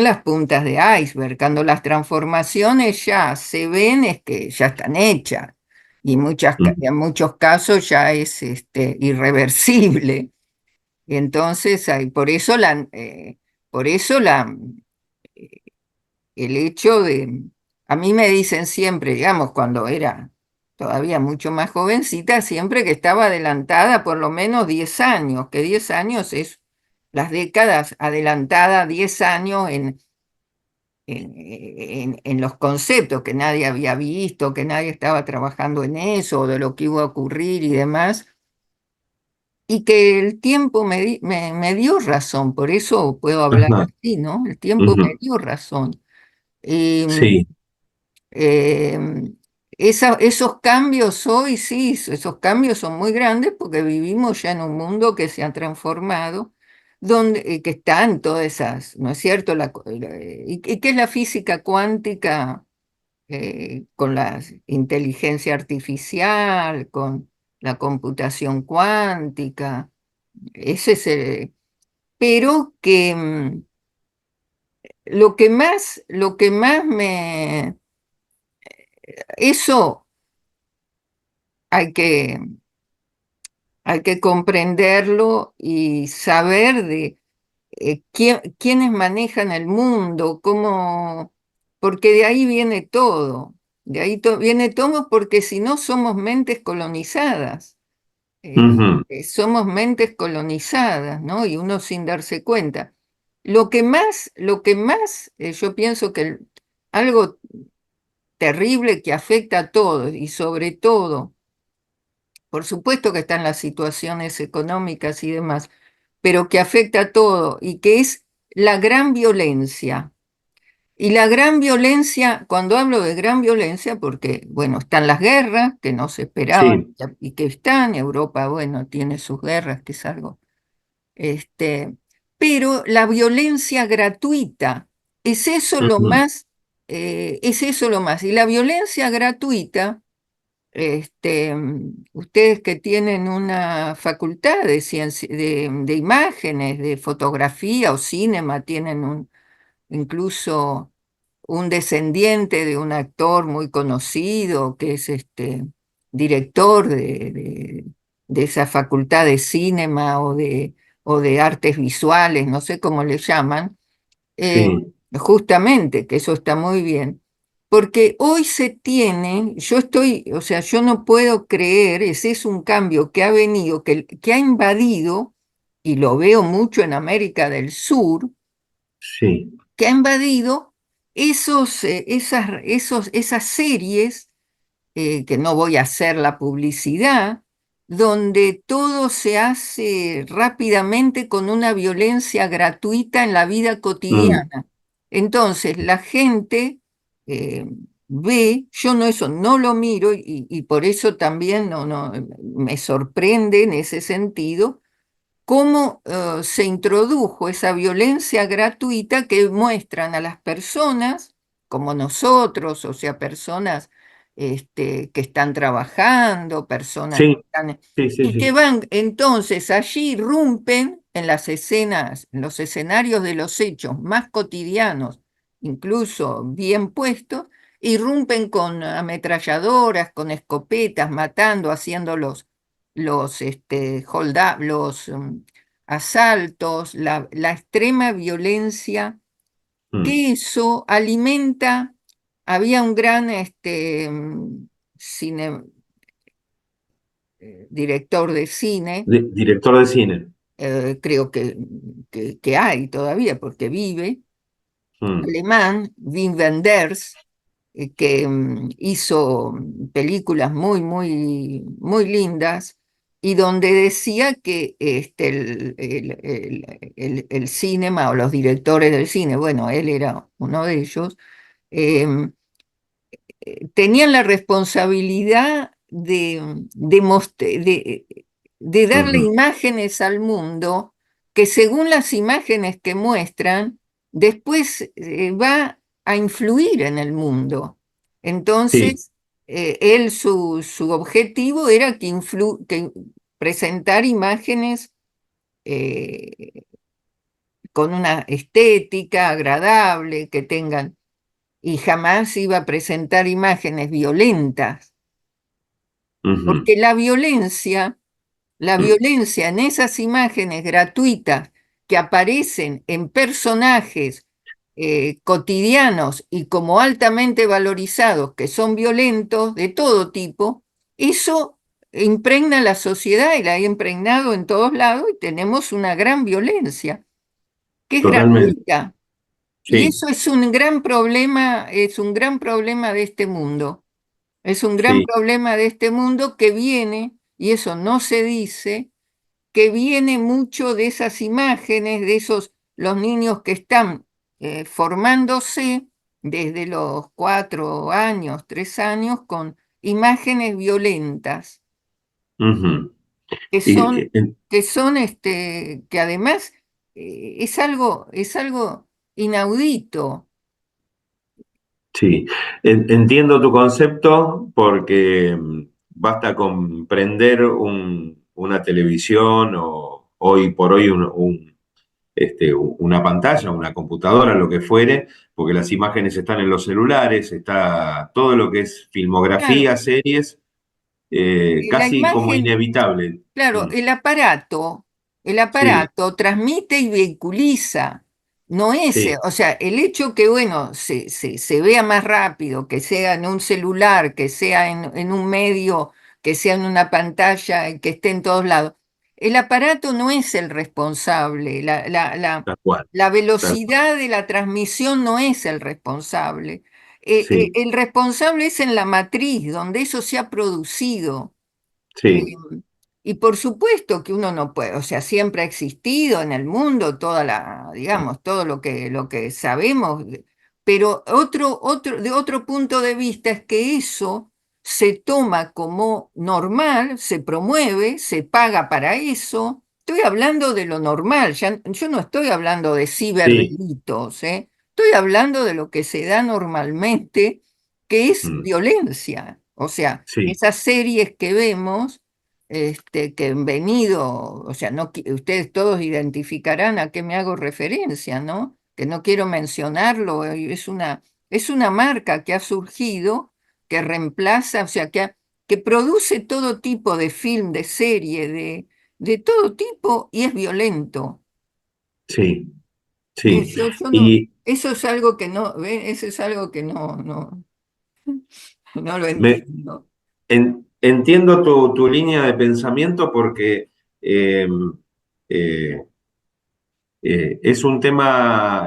las puntas de iceberg. Cuando las transformaciones ya se ven, es que ya están hechas. Y ujú, en muchos casos ya es irreversible. Y entonces, por eso eh, el hecho a mí me dicen siempre, digamos, cuando era todavía mucho más jovencita, siempre que estaba adelantada por lo menos 10 años, que 10 años es las décadas adelantada 10 años en los conceptos que nadie había visto, que nadie estaba trabajando en eso, de lo que iba a ocurrir y demás. Y que el tiempo me dio razón, por eso puedo hablar ajá, así, ¿no? El tiempo me ujú, dio razón. Y sí, eh, esos cambios hoy, sí, esos cambios son muy grandes porque vivimos ya en un mundo que se ha transformado, donde, que están todas esas, ¿no es cierto? ¿Y qué es la física cuántica con la inteligencia artificial, la computación cuántica, ese es pero que lo que más eso hay que, hay que comprenderlo y saber de quiénes manejan el mundo, cómo, porque de ahí viene todo, de ahí viene todo porque si no somos mentes colonizadas, Ujú, somos mentes colonizadas, ¿no? Y uno sin darse cuenta. Lo que más yo pienso que algo terrible que afecta a todos y sobre todo, por supuesto que están las situaciones económicas y demás, pero que afecta a todo y que es la gran violencia. Y la gran violencia, cuando hablo de gran violencia, porque, bueno, están las guerras que no se esperaban sí, y que están, Europa, bueno, tiene sus guerras, que es algo, este, pero la violencia gratuita, es eso lo ujú, más, es eso lo más. Y la violencia gratuita ustedes que tienen una facultad de de imágenes, de fotografía o cinema, tienen incluso un descendiente de un actor muy conocido que es director de esa facultad de cinema o de artes visuales, no sé cómo le llaman, eh, sí, justamente, que eso está muy bien, porque hoy se tiene, yo estoy, o sea, yo no puedo creer, ese es un cambio que ha venido, que ha invadido, y lo veo mucho en América del Sur, sí, que ha invadido esas series que no voy a hacer la publicidad, donde todo se hace rápidamente con una violencia gratuita en la vida mm, cotidiana. Entonces, la gente eh, ve, yo no eso no lo miro y por eso también me sorprende en ese sentido cómo se introdujo esa violencia gratuita que muestran a las personas, como nosotros, o sea, personas que están trabajando, personas que sí, están, sí, sí, y que sí. van entonces allí, irrumpen en las escenas, en los escenarios de los hechos más cotidianos, incluso bien puestos, irrumpen con ametralladoras, con escopetas, matando, haciendo los asaltos, la extrema violencia, Mm. que eso alimenta, había un gran cine, director de cine, Director de cine. creo que hay todavía porque vive, Mm, alemán, Wim Wenders, que hizo películas muy lindas y donde decía que el cinema o los directores del cine, bueno, él era uno de ellos, em, tenían la responsabilidad de darle ujú, imágenes al mundo que según las imágenes que muestran, después va a influir en el mundo. sí, Entonces, su objetivo era que presentar imágenes eh, con una estética agradable, que tengan, y jamás iba a presentar imágenes violentas, ujú, porque la mm, violencia en esas imágenes gratuitas que aparecen en personajes cotidianos y como altamente valorizados, que son violentos de todo tipo, eso impregna la sociedad y la ha impregnado en todos lados y tenemos una gran violencia que es totalmente, gratuita. Y sí, eso es un gran problema de este mundo. Es un gran sí, problema de este mundo que viene, y eso no se dice, que viene mucho de esas imágenes, de los niños que están formándose desde los 4 años, 3 años, con imágenes violentas, ujú. que Y, son, que además es algo inaudito. sí, entiendo tu concepto porque basta con prender una televisión o hoy por hoy una pantalla, una computadora, lo que fuere, porque las imágenes están en los celulares, está todo lo que es Claro, filmografía, series, la casi como imagen, inevitable. claro, Mm, el sí, aparato transmite y vehiculiza. No es, sí, o sea, el hecho que, bueno, se vea más rápido, que sea en un celular, que sea en un medio, que sea en una pantalla, que esté en todos lados. El aparato no es el responsable, tal cual, la tal cual. velocidad de la transmisión no es el responsable. Sí, El responsable es en la matriz, donde eso se ha producido. Eh, sí, y por supuesto que uno no puede, o sea, siempre ha existido en el mundo digamos, todo lo que sabemos, pero de otro punto de vista es que eso se toma como normal, se promueve, se paga para eso. Estoy hablando de lo normal, yo no estoy hablando de sí, ciberdelitos, ¿eh? Estoy hablando de lo que se da normalmente, que es mm, violencia. O sea, sí, esas series que vemos que han venido, o sea, no, ustedes todos identificarán a qué me hago referencia, ¿no? Que no quiero mencionarlo, es una marca que ha surgido, que reemplaza, o sea, que produce todo tipo de film, de serie, de todo tipo y es violento. sí, sí. Yo no, Y eso es algo que no, ¿ve? Eso es algo que no lo me, entiendo. entiendo tu línea de pensamiento porque eh, eh, es un tema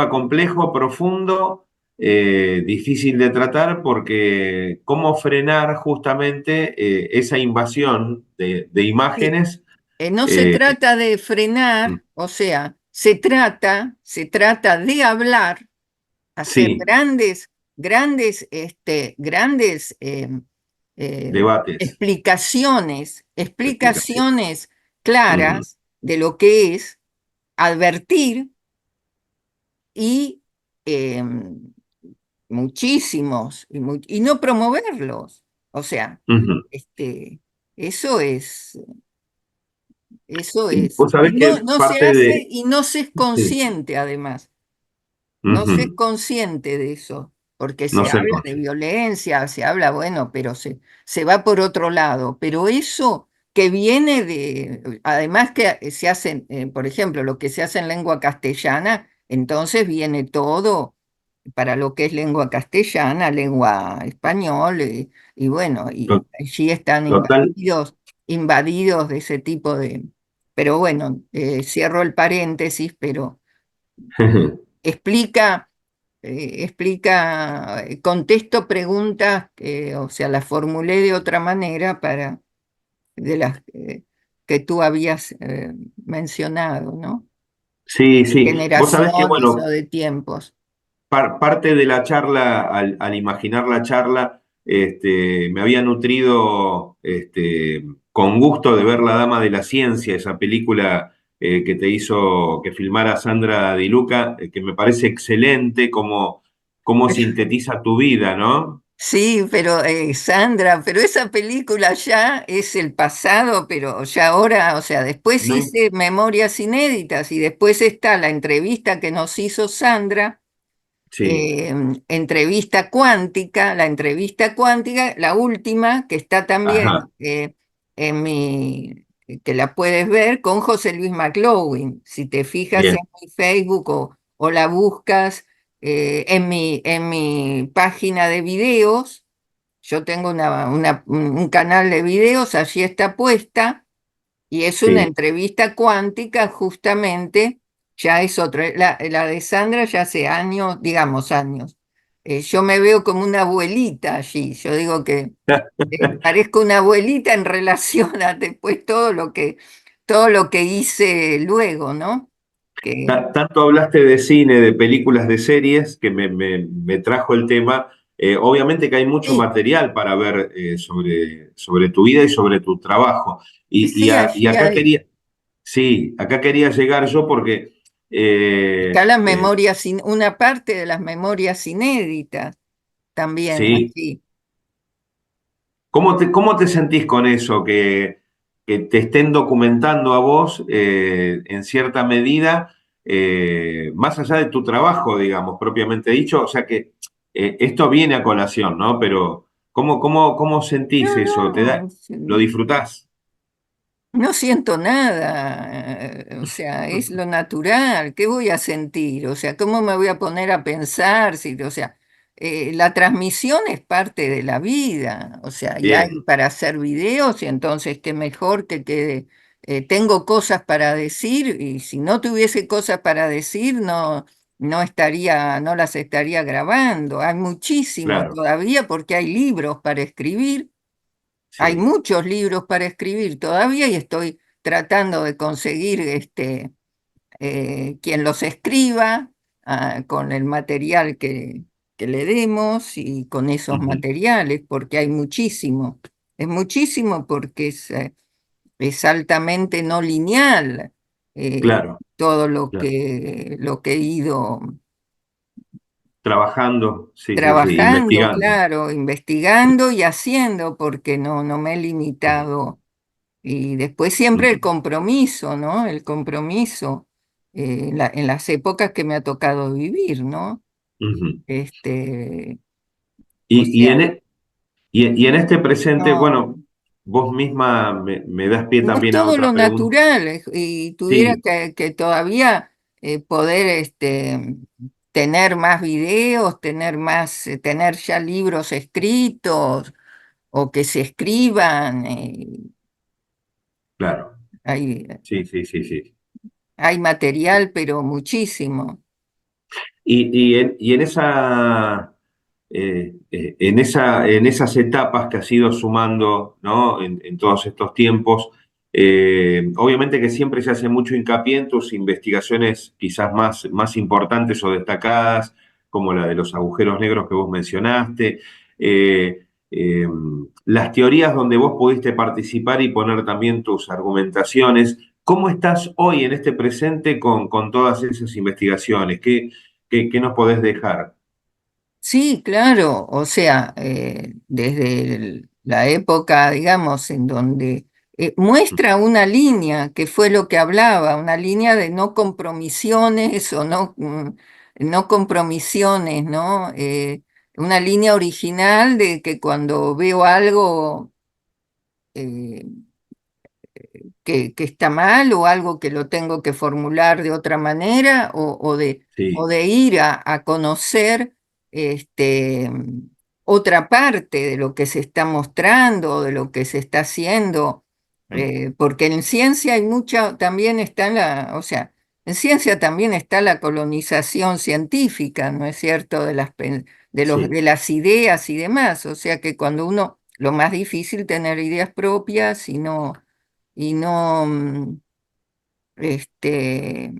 complejo, profundo, difícil de tratar porque cómo frenar justamente esa invasión de Sí. imágenes. No se eh, trata de mm, frenar, o sea, se trata de hablar, hacer sí, grandes eh, debates, explicaciones. explicaciones Mm, claras de lo que es, advertir y eh, muchísimos, y no promoverlos. O sea, ujú. este, eso es. Eso Y es. vos sabés que No se parte hace de... y no se es Sí, consciente, además. No se es ujú, consciente de eso, porque no se ser habla de consciente. violencia, se habla, bueno, pero se va por otro lado. Pero eso que viene además que se hacen, por ejemplo, lo que se hace en lengua castellana, entonces viene todo para lo que es lengua castellana, lengua español, y bueno, y To- allí están Total. invadidos de ese tipo de... Pero bueno, cierro el paréntesis, pero explica, contesto preguntas, o sea, las formulé de otra manera de las que tú habías mencionado, ¿no? Sí, De sí. Vos sabés que, generaciones o bueno, de tiempos. parte de la charla, al imaginar la charla, me había nutrido con gusto de ver La Dama de la Ciencia, esa película que te hizo que filmara Sandra Di Luca, que me parece excelente cómo sintetiza tu vida, ¿no? Sí, pero Sandra, pero esa película ya es el pasado, pero ya ahora, o sea, después No, hice Memorias Inéditas y después está la entrevista que nos hizo Sandra, sí, la entrevista cuántica, la última, que está ajá, también que la puedes ver con José Luis McLaughlin. Si te fijas en bien, mi Facebook o la buscas en mi página de videos, yo tengo un canal de videos, allí está puesta y es una sí. entrevista cuántica justamente, ya es otra, la de Sandra ya hace años, digamos años. Yo me veo como una abuelita allí, yo digo que parezco una abuelita en relación a después todo lo que hice luego, ¿no? Que, Tanto hablaste de cine, de películas, de series, que me trajo el tema. Obviamente que hay mucho sí, material para ver sobre tu vida y sobre tu trabajo. sí, Y allí acá hay. quería, sí, acá quería llegar yo porque Está las memorias, una parte de las memorias inéditas también sí, allí. cómo te sentís con eso? Que te estén documentando a vos en cierta medida, más allá de tu trabajo, digamos, propiamente dicho. O sea que esto viene a colación, ¿no? Pero ¿cómo sentís No, eso? no, ¿Lo disfrutás? no siento nada, o sea, es lo natural, ¿qué voy a sentir? O sea, ¿cómo me voy a poner a pensar? Si, o sea, la transmisión es parte de la vida, o sea, y hay Bien, para hacer videos y entonces qué mejor tengo cosas para decir y si no tuviese cosas para decir, no las estaría grabando. Hay muchísimo claro, todavía porque hay libros para escribir. Hay sí. muchos libros para escribir todavía y estoy tratando de conseguir quien los escriba con el material que le demos y con esos Ujú. materiales, porque hay muchísimo. Es muchísimo porque es altamente no lineal Claro, todo claro. lo que he ido Trabajando, sí, sí, sí, trabajando, investigando. claro, investigando y haciendo, porque no me he limitado. Y después siempre el Ujú, compromiso, ¿no? El compromiso en las épocas que me ha tocado vivir, ¿no? ujú. Este, o Y, y sea, en, e- y en este presente, no, bueno, vos misma me das pie no es también a todo otra lo pregunta. natural, y tuviera Sí, que todavía poder tener más videos, tener ya libros escritos o que se escriban, claro, hay, sí, sí, sí, sí. hay material, pero muchísimo. Y en esas etapas que has ido sumando, ¿no? En todos estos tiempos, obviamente que siempre se hace mucho hincapié en tus investigaciones quizás más importantes o destacadas, como la de los agujeros negros que vos mencionaste, eh, eh, las teorías donde vos pudiste participar y poner también tus argumentaciones. ¿Cómo estás hoy en este presente con todas esas investigaciones? ¿Qué nos podés dejar? Sí, claro, o sea, desde la época, digamos, en donde muestra una línea, que fue lo que hablaba, una línea de no compromisiones o no compromisiones, ¿no? Una línea original de que cuando veo algo eh, que está mal o algo que lo tengo que formular de otra manera o Sí, de ir a conocer este, otra parte de lo que se está mostrando, de lo que se está haciendo, mm, porque en ciencia hay mucha, también está o sea, en ciencia también está la colonización científica, ¿no es cierto?, sí, de las ideas y demás, o sea que cuando lo más difícil tener ideas propias y no, este,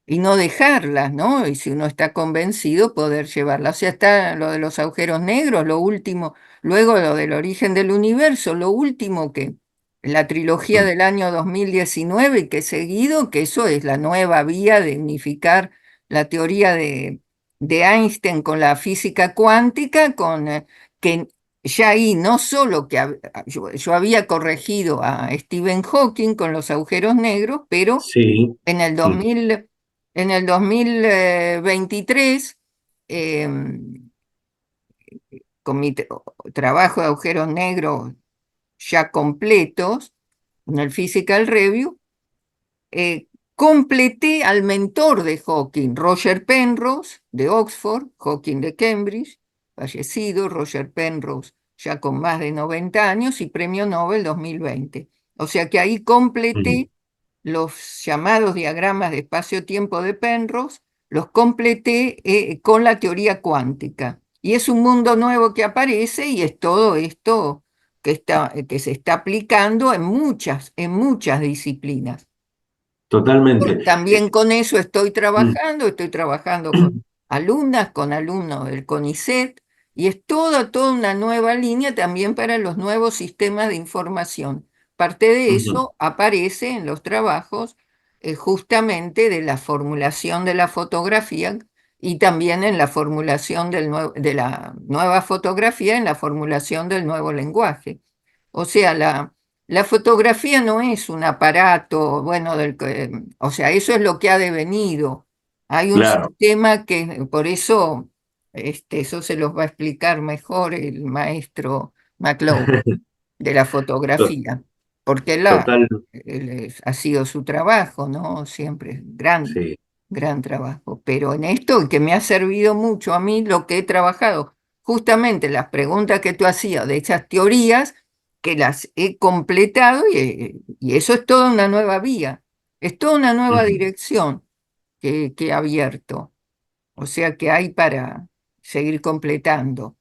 y no dejarlas, ¿no? Y si uno está convencido, poder llevarlas. O sea, está lo de los agujeros negros, lo último, luego lo del origen del universo, lo último que la trilogía mm, del año 2019 y que he seguido, que eso es la nueva vía de unificar la teoría de Einstein con la física cuántica, que ya ahí no solo yo había corregido a Stephen Hawking con los agujeros negros, pero sí, en el mm, 2000, en el 2023, eh, con mi trabajo de agujeros negros ya completos, en el Physical Review, eh, completé al mentor de Hawking, Roger Penrose, de Oxford, Hawking de Cambridge, fallecido, Roger Penrose ya con más de 90 años y premio Nobel 2020. O sea que ahí mm, completé los llamados diagramas de espacio-tiempo de Penrose, los completé con la teoría cuántica. Y es un mundo nuevo que aparece y es todo esto que se está aplicando en muchas disciplinas. totalmente. También con eso Mm, estoy trabajando con alumnas, con alumnos del CONICET, y es toda una nueva línea también para los nuevos sistemas de información. Parte de ujú. eso aparece en los trabajos justamente de la formulación de la fotografía y también en la formulación de la nueva fotografía, en la formulación del nuevo lenguaje. O sea, la fotografía no es un aparato, bueno, o sea, eso es lo que ha devenido. Hay un Claro. sistema que, por eso, eso se los va a explicar mejor el maestro McLeod de la To- fotografía, porque Total, ha sido su trabajo, ¿no? Siempre, gran, sí. gran trabajo. Pero en esto, que me ha servido mucho a mí lo que he trabajado, justamente las preguntas que tú hacías de esas teorías, que las he completado y eso es toda una nueva vía, es toda una nueva Ujú. dirección que he abierto. O sea que hay para seguir completando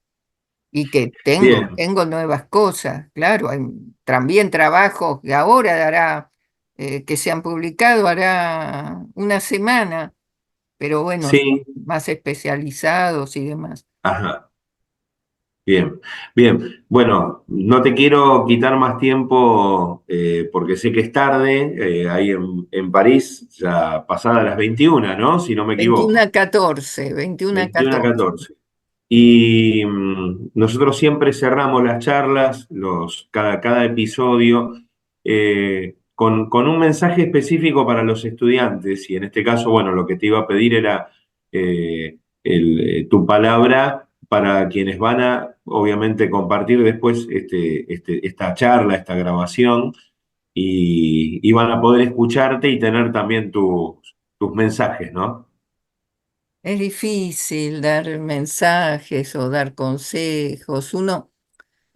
y que Bien, tengo nuevas cosas, claro, hay también trabajos que ahora que se han publicado, hará una semana, pero bueno, sí, más especializados y demás. ajá, bien, bien. Bueno, no te quiero quitar más tiempo porque sé que es tarde, ahí en París, ya pasadas las 21, ¿no? Si no me 21 equivoco. a 14, 21 a 21 a 14. 14. Y nosotros siempre cerramos las charlas, cada episodio, con un mensaje específico para los estudiantes. Y en este caso, bueno, lo que te iba a pedir era tu palabra para quienes van a, obviamente, compartir después esta charla, esta grabación, y van a poder escucharte y tener también tus mensajes, ¿no? Es difícil dar mensajes o dar consejos.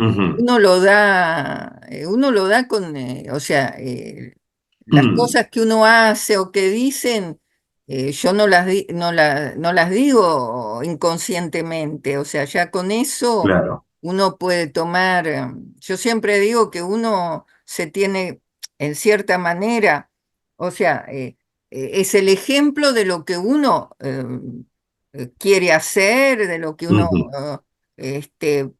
Ujú. Uno lo da con, o sea, las cosas que uno hace o que dicen, yo no las digo inconscientemente, o sea, ya con eso Claro. uno puede tomar, yo siempre digo que uno se tiene, en cierta manera, o sea, es el ejemplo de lo que uno quiere hacer, de lo que uno Ujú, este,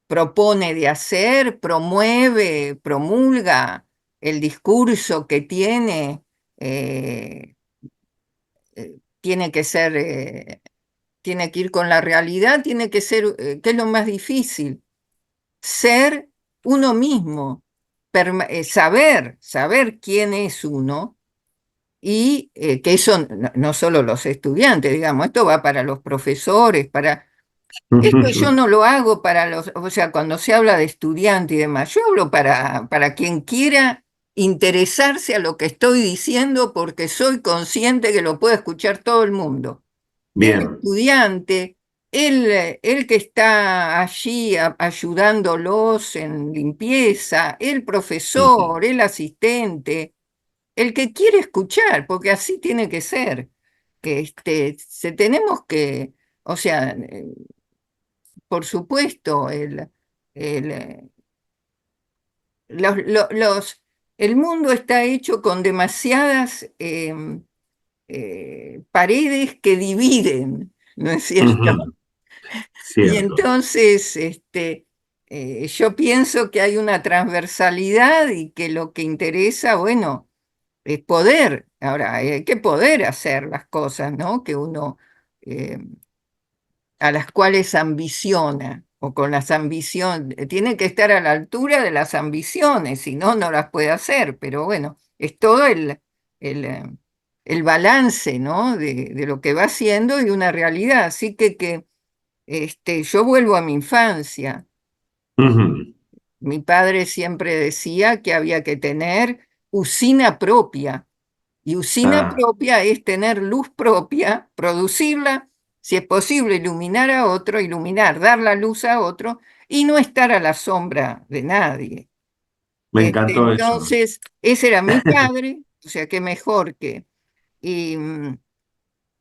propone de hacer, promueve, promulga el discurso que eh, tiene que ser, tiene que ir con la realidad, tiene que ser, ¿qué es lo más difícil? Ser uno mismo, saber quién es uno y que eso no solo los estudiantes, digamos, esto va para los profesores, esto yo ujú. no lo hago para o sea, cuando se habla de estudiante y demás, yo hablo para quien quiera interesarse a lo que estoy diciendo porque soy consciente que lo puede escuchar todo el mundo. El Bien. estudiante, el que está allí ayudándolos en limpieza, el Ujú, profesor, el asistente, el que quiere escuchar, porque así tiene que ser, que tenemos que, o sea, por supuesto, el, eh, los, lo- los- el mundo está hecho con demasiadas paredes que dividen, ¿no es cierto? ujú. Y Cierto. entonces, yo pienso que hay una transversalidad y que lo que interesa, bueno, es poder. Ahora, hay que poder hacer las cosas, ¿no? Que uno eh, a las cuales ambiciona o con las ambiciones, tiene que estar a la altura de las ambiciones, si no, no las puede hacer, pero bueno, es todo el, eh, el balance, ¿no? De lo que va haciendo y una realidad. Así que yo vuelvo a mi infancia. Ujú. Mi padre siempre decía que había que tener usina propia. Y usina Ah, propia es tener luz propia, producirla, si es posible, iluminar a otro, iluminar, dar la luz a otro y no estar a la sombra de nadie. me encantó eso. Entonces, ese era mi padre, o sea, qué mejor que... Y,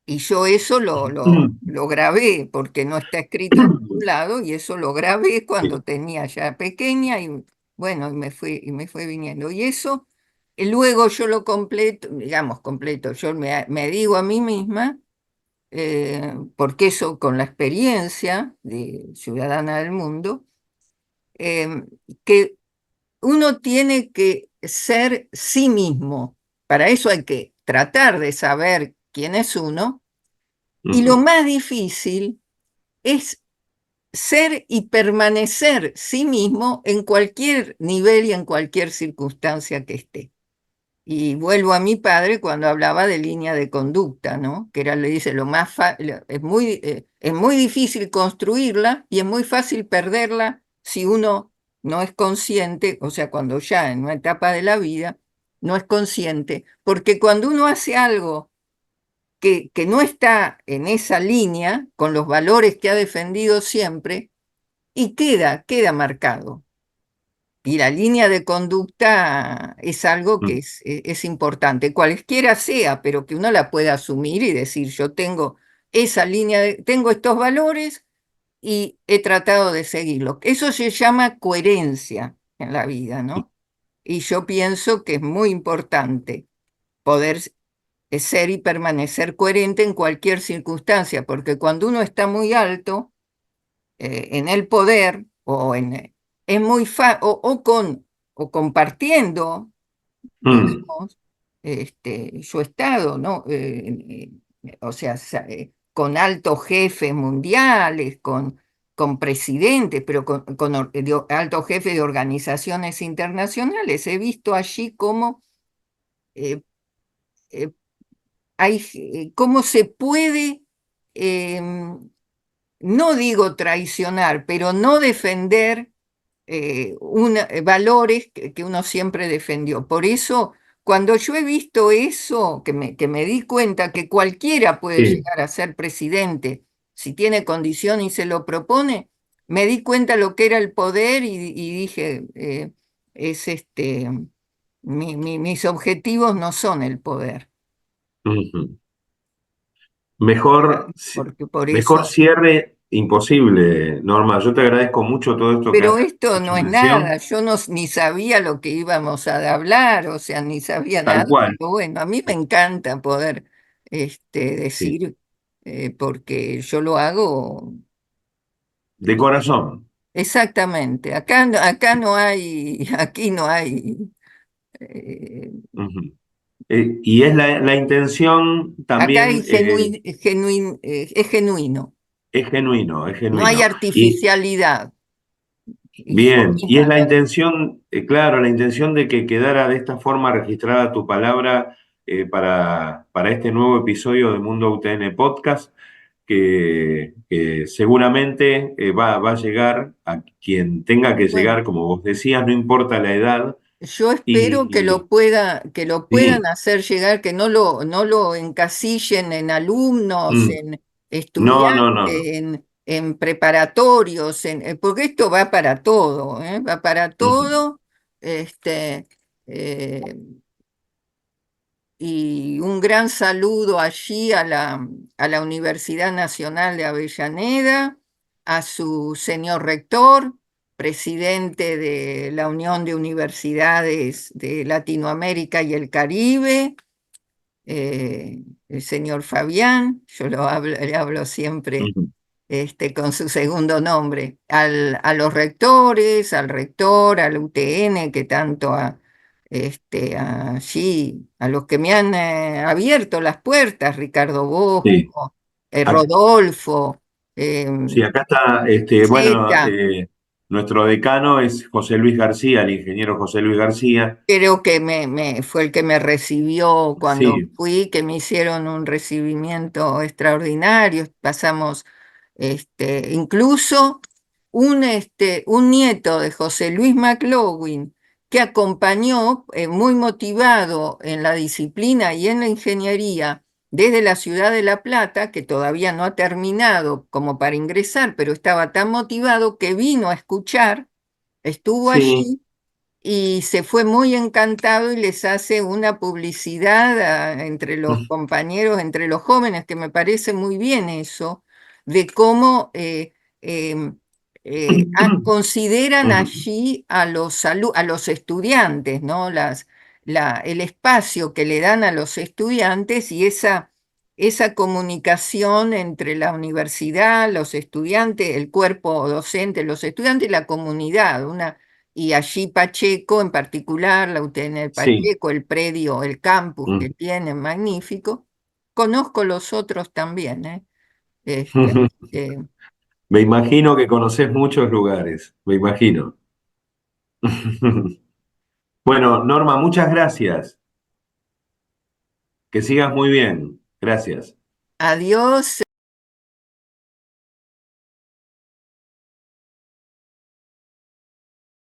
y yo eso lo grabé, porque no está escrito en ningún lado, y eso lo grabé cuando tenía ya pequeña, y bueno, y me fue viniendo. Y eso, luego yo lo completo, digamos, completo, yo me digo a mí misma, porque eso con la experiencia de ciudadana del mundo, eh, que uno tiene que ser sí mismo. Para eso hay que tratar de saber quién es uno Y lo Ujú. más difícil es ser y permanecer sí mismo en cualquier nivel y en cualquier circunstancia que esté. Y vuelvo a mi padre cuando hablaba de línea de conducta, ¿no? Que era, le dice, es muy difícil construirla y es muy fácil perderla si uno no es consciente, o sea, cuando ya en una etapa de la vida no es consciente, porque cuando uno hace algo que no está en esa línea, con los valores que ha defendido siempre, y queda marcado. Y la línea de conducta es algo que Mm. es importante, cualesquiera sea, pero que uno la pueda asumir y decir, yo tengo esa tengo estos valores y he tratado de seguirlo. Eso se llama coherencia en la vida, ¿no? Y yo pienso que es muy importante poder ser y permanecer coherente en cualquier circunstancia, porque cuando uno está muy alto, en el poder es muy o compartiendo, Mm. digamos, su estado, ¿no? O sea, con altos jefes mundiales, con presidentes, pero altos jefes de organizaciones internacionales. He visto allí cómo, eh, eh, cómo se puede em, no digo traicionar, pero no defender valores que uno siempre defendió. Por eso, cuando yo he visto eso, que me di cuenta que cualquiera puede Sí. llegar a ser presidente si tiene condición y se lo propone, me di cuenta lo que era el poder y dije, es mis objetivos no son el poder. Ujú. Mejor, Porque por mejor eso. cierre imposible, Norma. Yo te agradezco mucho todo esto que Pero has esto hecho no es nada, mención. yo no, ni sabía lo que íbamos a hablar, o sea, ni sabía nada, Tal cual. pero bueno, a mí me encanta poder Sí. decir, porque yo lo hago De corazón. exactamente. Acá, acá no hay, aquí no hay, eh, Ujú. Y es la intención acá hay también, es genuino, es genuino, es no hay genuino. Y artificialidad. Y yo bien, y es misma la lo digo. intención, claro, la intención de que quedara de esta forma registrada tu palabra para este nuevo episodio de Mundo UTN Podcast, que seguramente va a llegar a quien tenga que Bueno. llegar, como vos decías, no importa la edad. Yo espero Y, que lo puedan sí, hacer llegar, que no lo encasillen en alumnos, mm, en no, estudiantes, no, no, no. en preparatorios, porque esto va para todo, ¿eh? Va para Ujú. todo. Este, eh, y un gran saludo allí a la Universidad Nacional de Avellaneda, a su señor rector, presidente de la Unión de Universidades de Latinoamérica y el Caribe, el señor Fabián, le hablo siempre Ujú. con su segundo nombre, a los rectores, al rector, al UTN, que tanto allí, a los que me han abierto las puertas, Ricardo Sí. Bosco, Ac- Rodolfo, Sí, acá está, bueno, Zeta. nuestro decano es José Luis García, el ingeniero José Luis García. Creo que fue el que me recibió cuando Sí, fui, que me hicieron un recibimiento extraordinario. Pasamos, incluso un nieto de José Luis McLaughlin, que acompañó, muy motivado en la disciplina y en la ingeniería, desde la ciudad de La Plata, que todavía no ha terminado como para ingresar, pero estaba tan motivado que vino a escuchar, estuvo sí. allí y se fue muy encantado y les hace una publicidad entre los compañeros, entre los jóvenes, que me parece muy bien eso, de cómo consideran Ujú. allí a a los estudiantes, ¿no? El espacio que le dan a los estudiantes y esa comunicación entre la universidad, los estudiantes, el cuerpo docente, los estudiantes y la comunidad, y allí Pacheco en particular, la UTN de Sí. Pacheco, el predio, el campus que Mm. tiene, magnífico. Conozco los otros también, ¿eh? Este, eh, Me imagino que conoces muchos lugares, me imagino. Bueno, Norma, muchas gracias. Que sigas muy bien. Gracias. Adiós.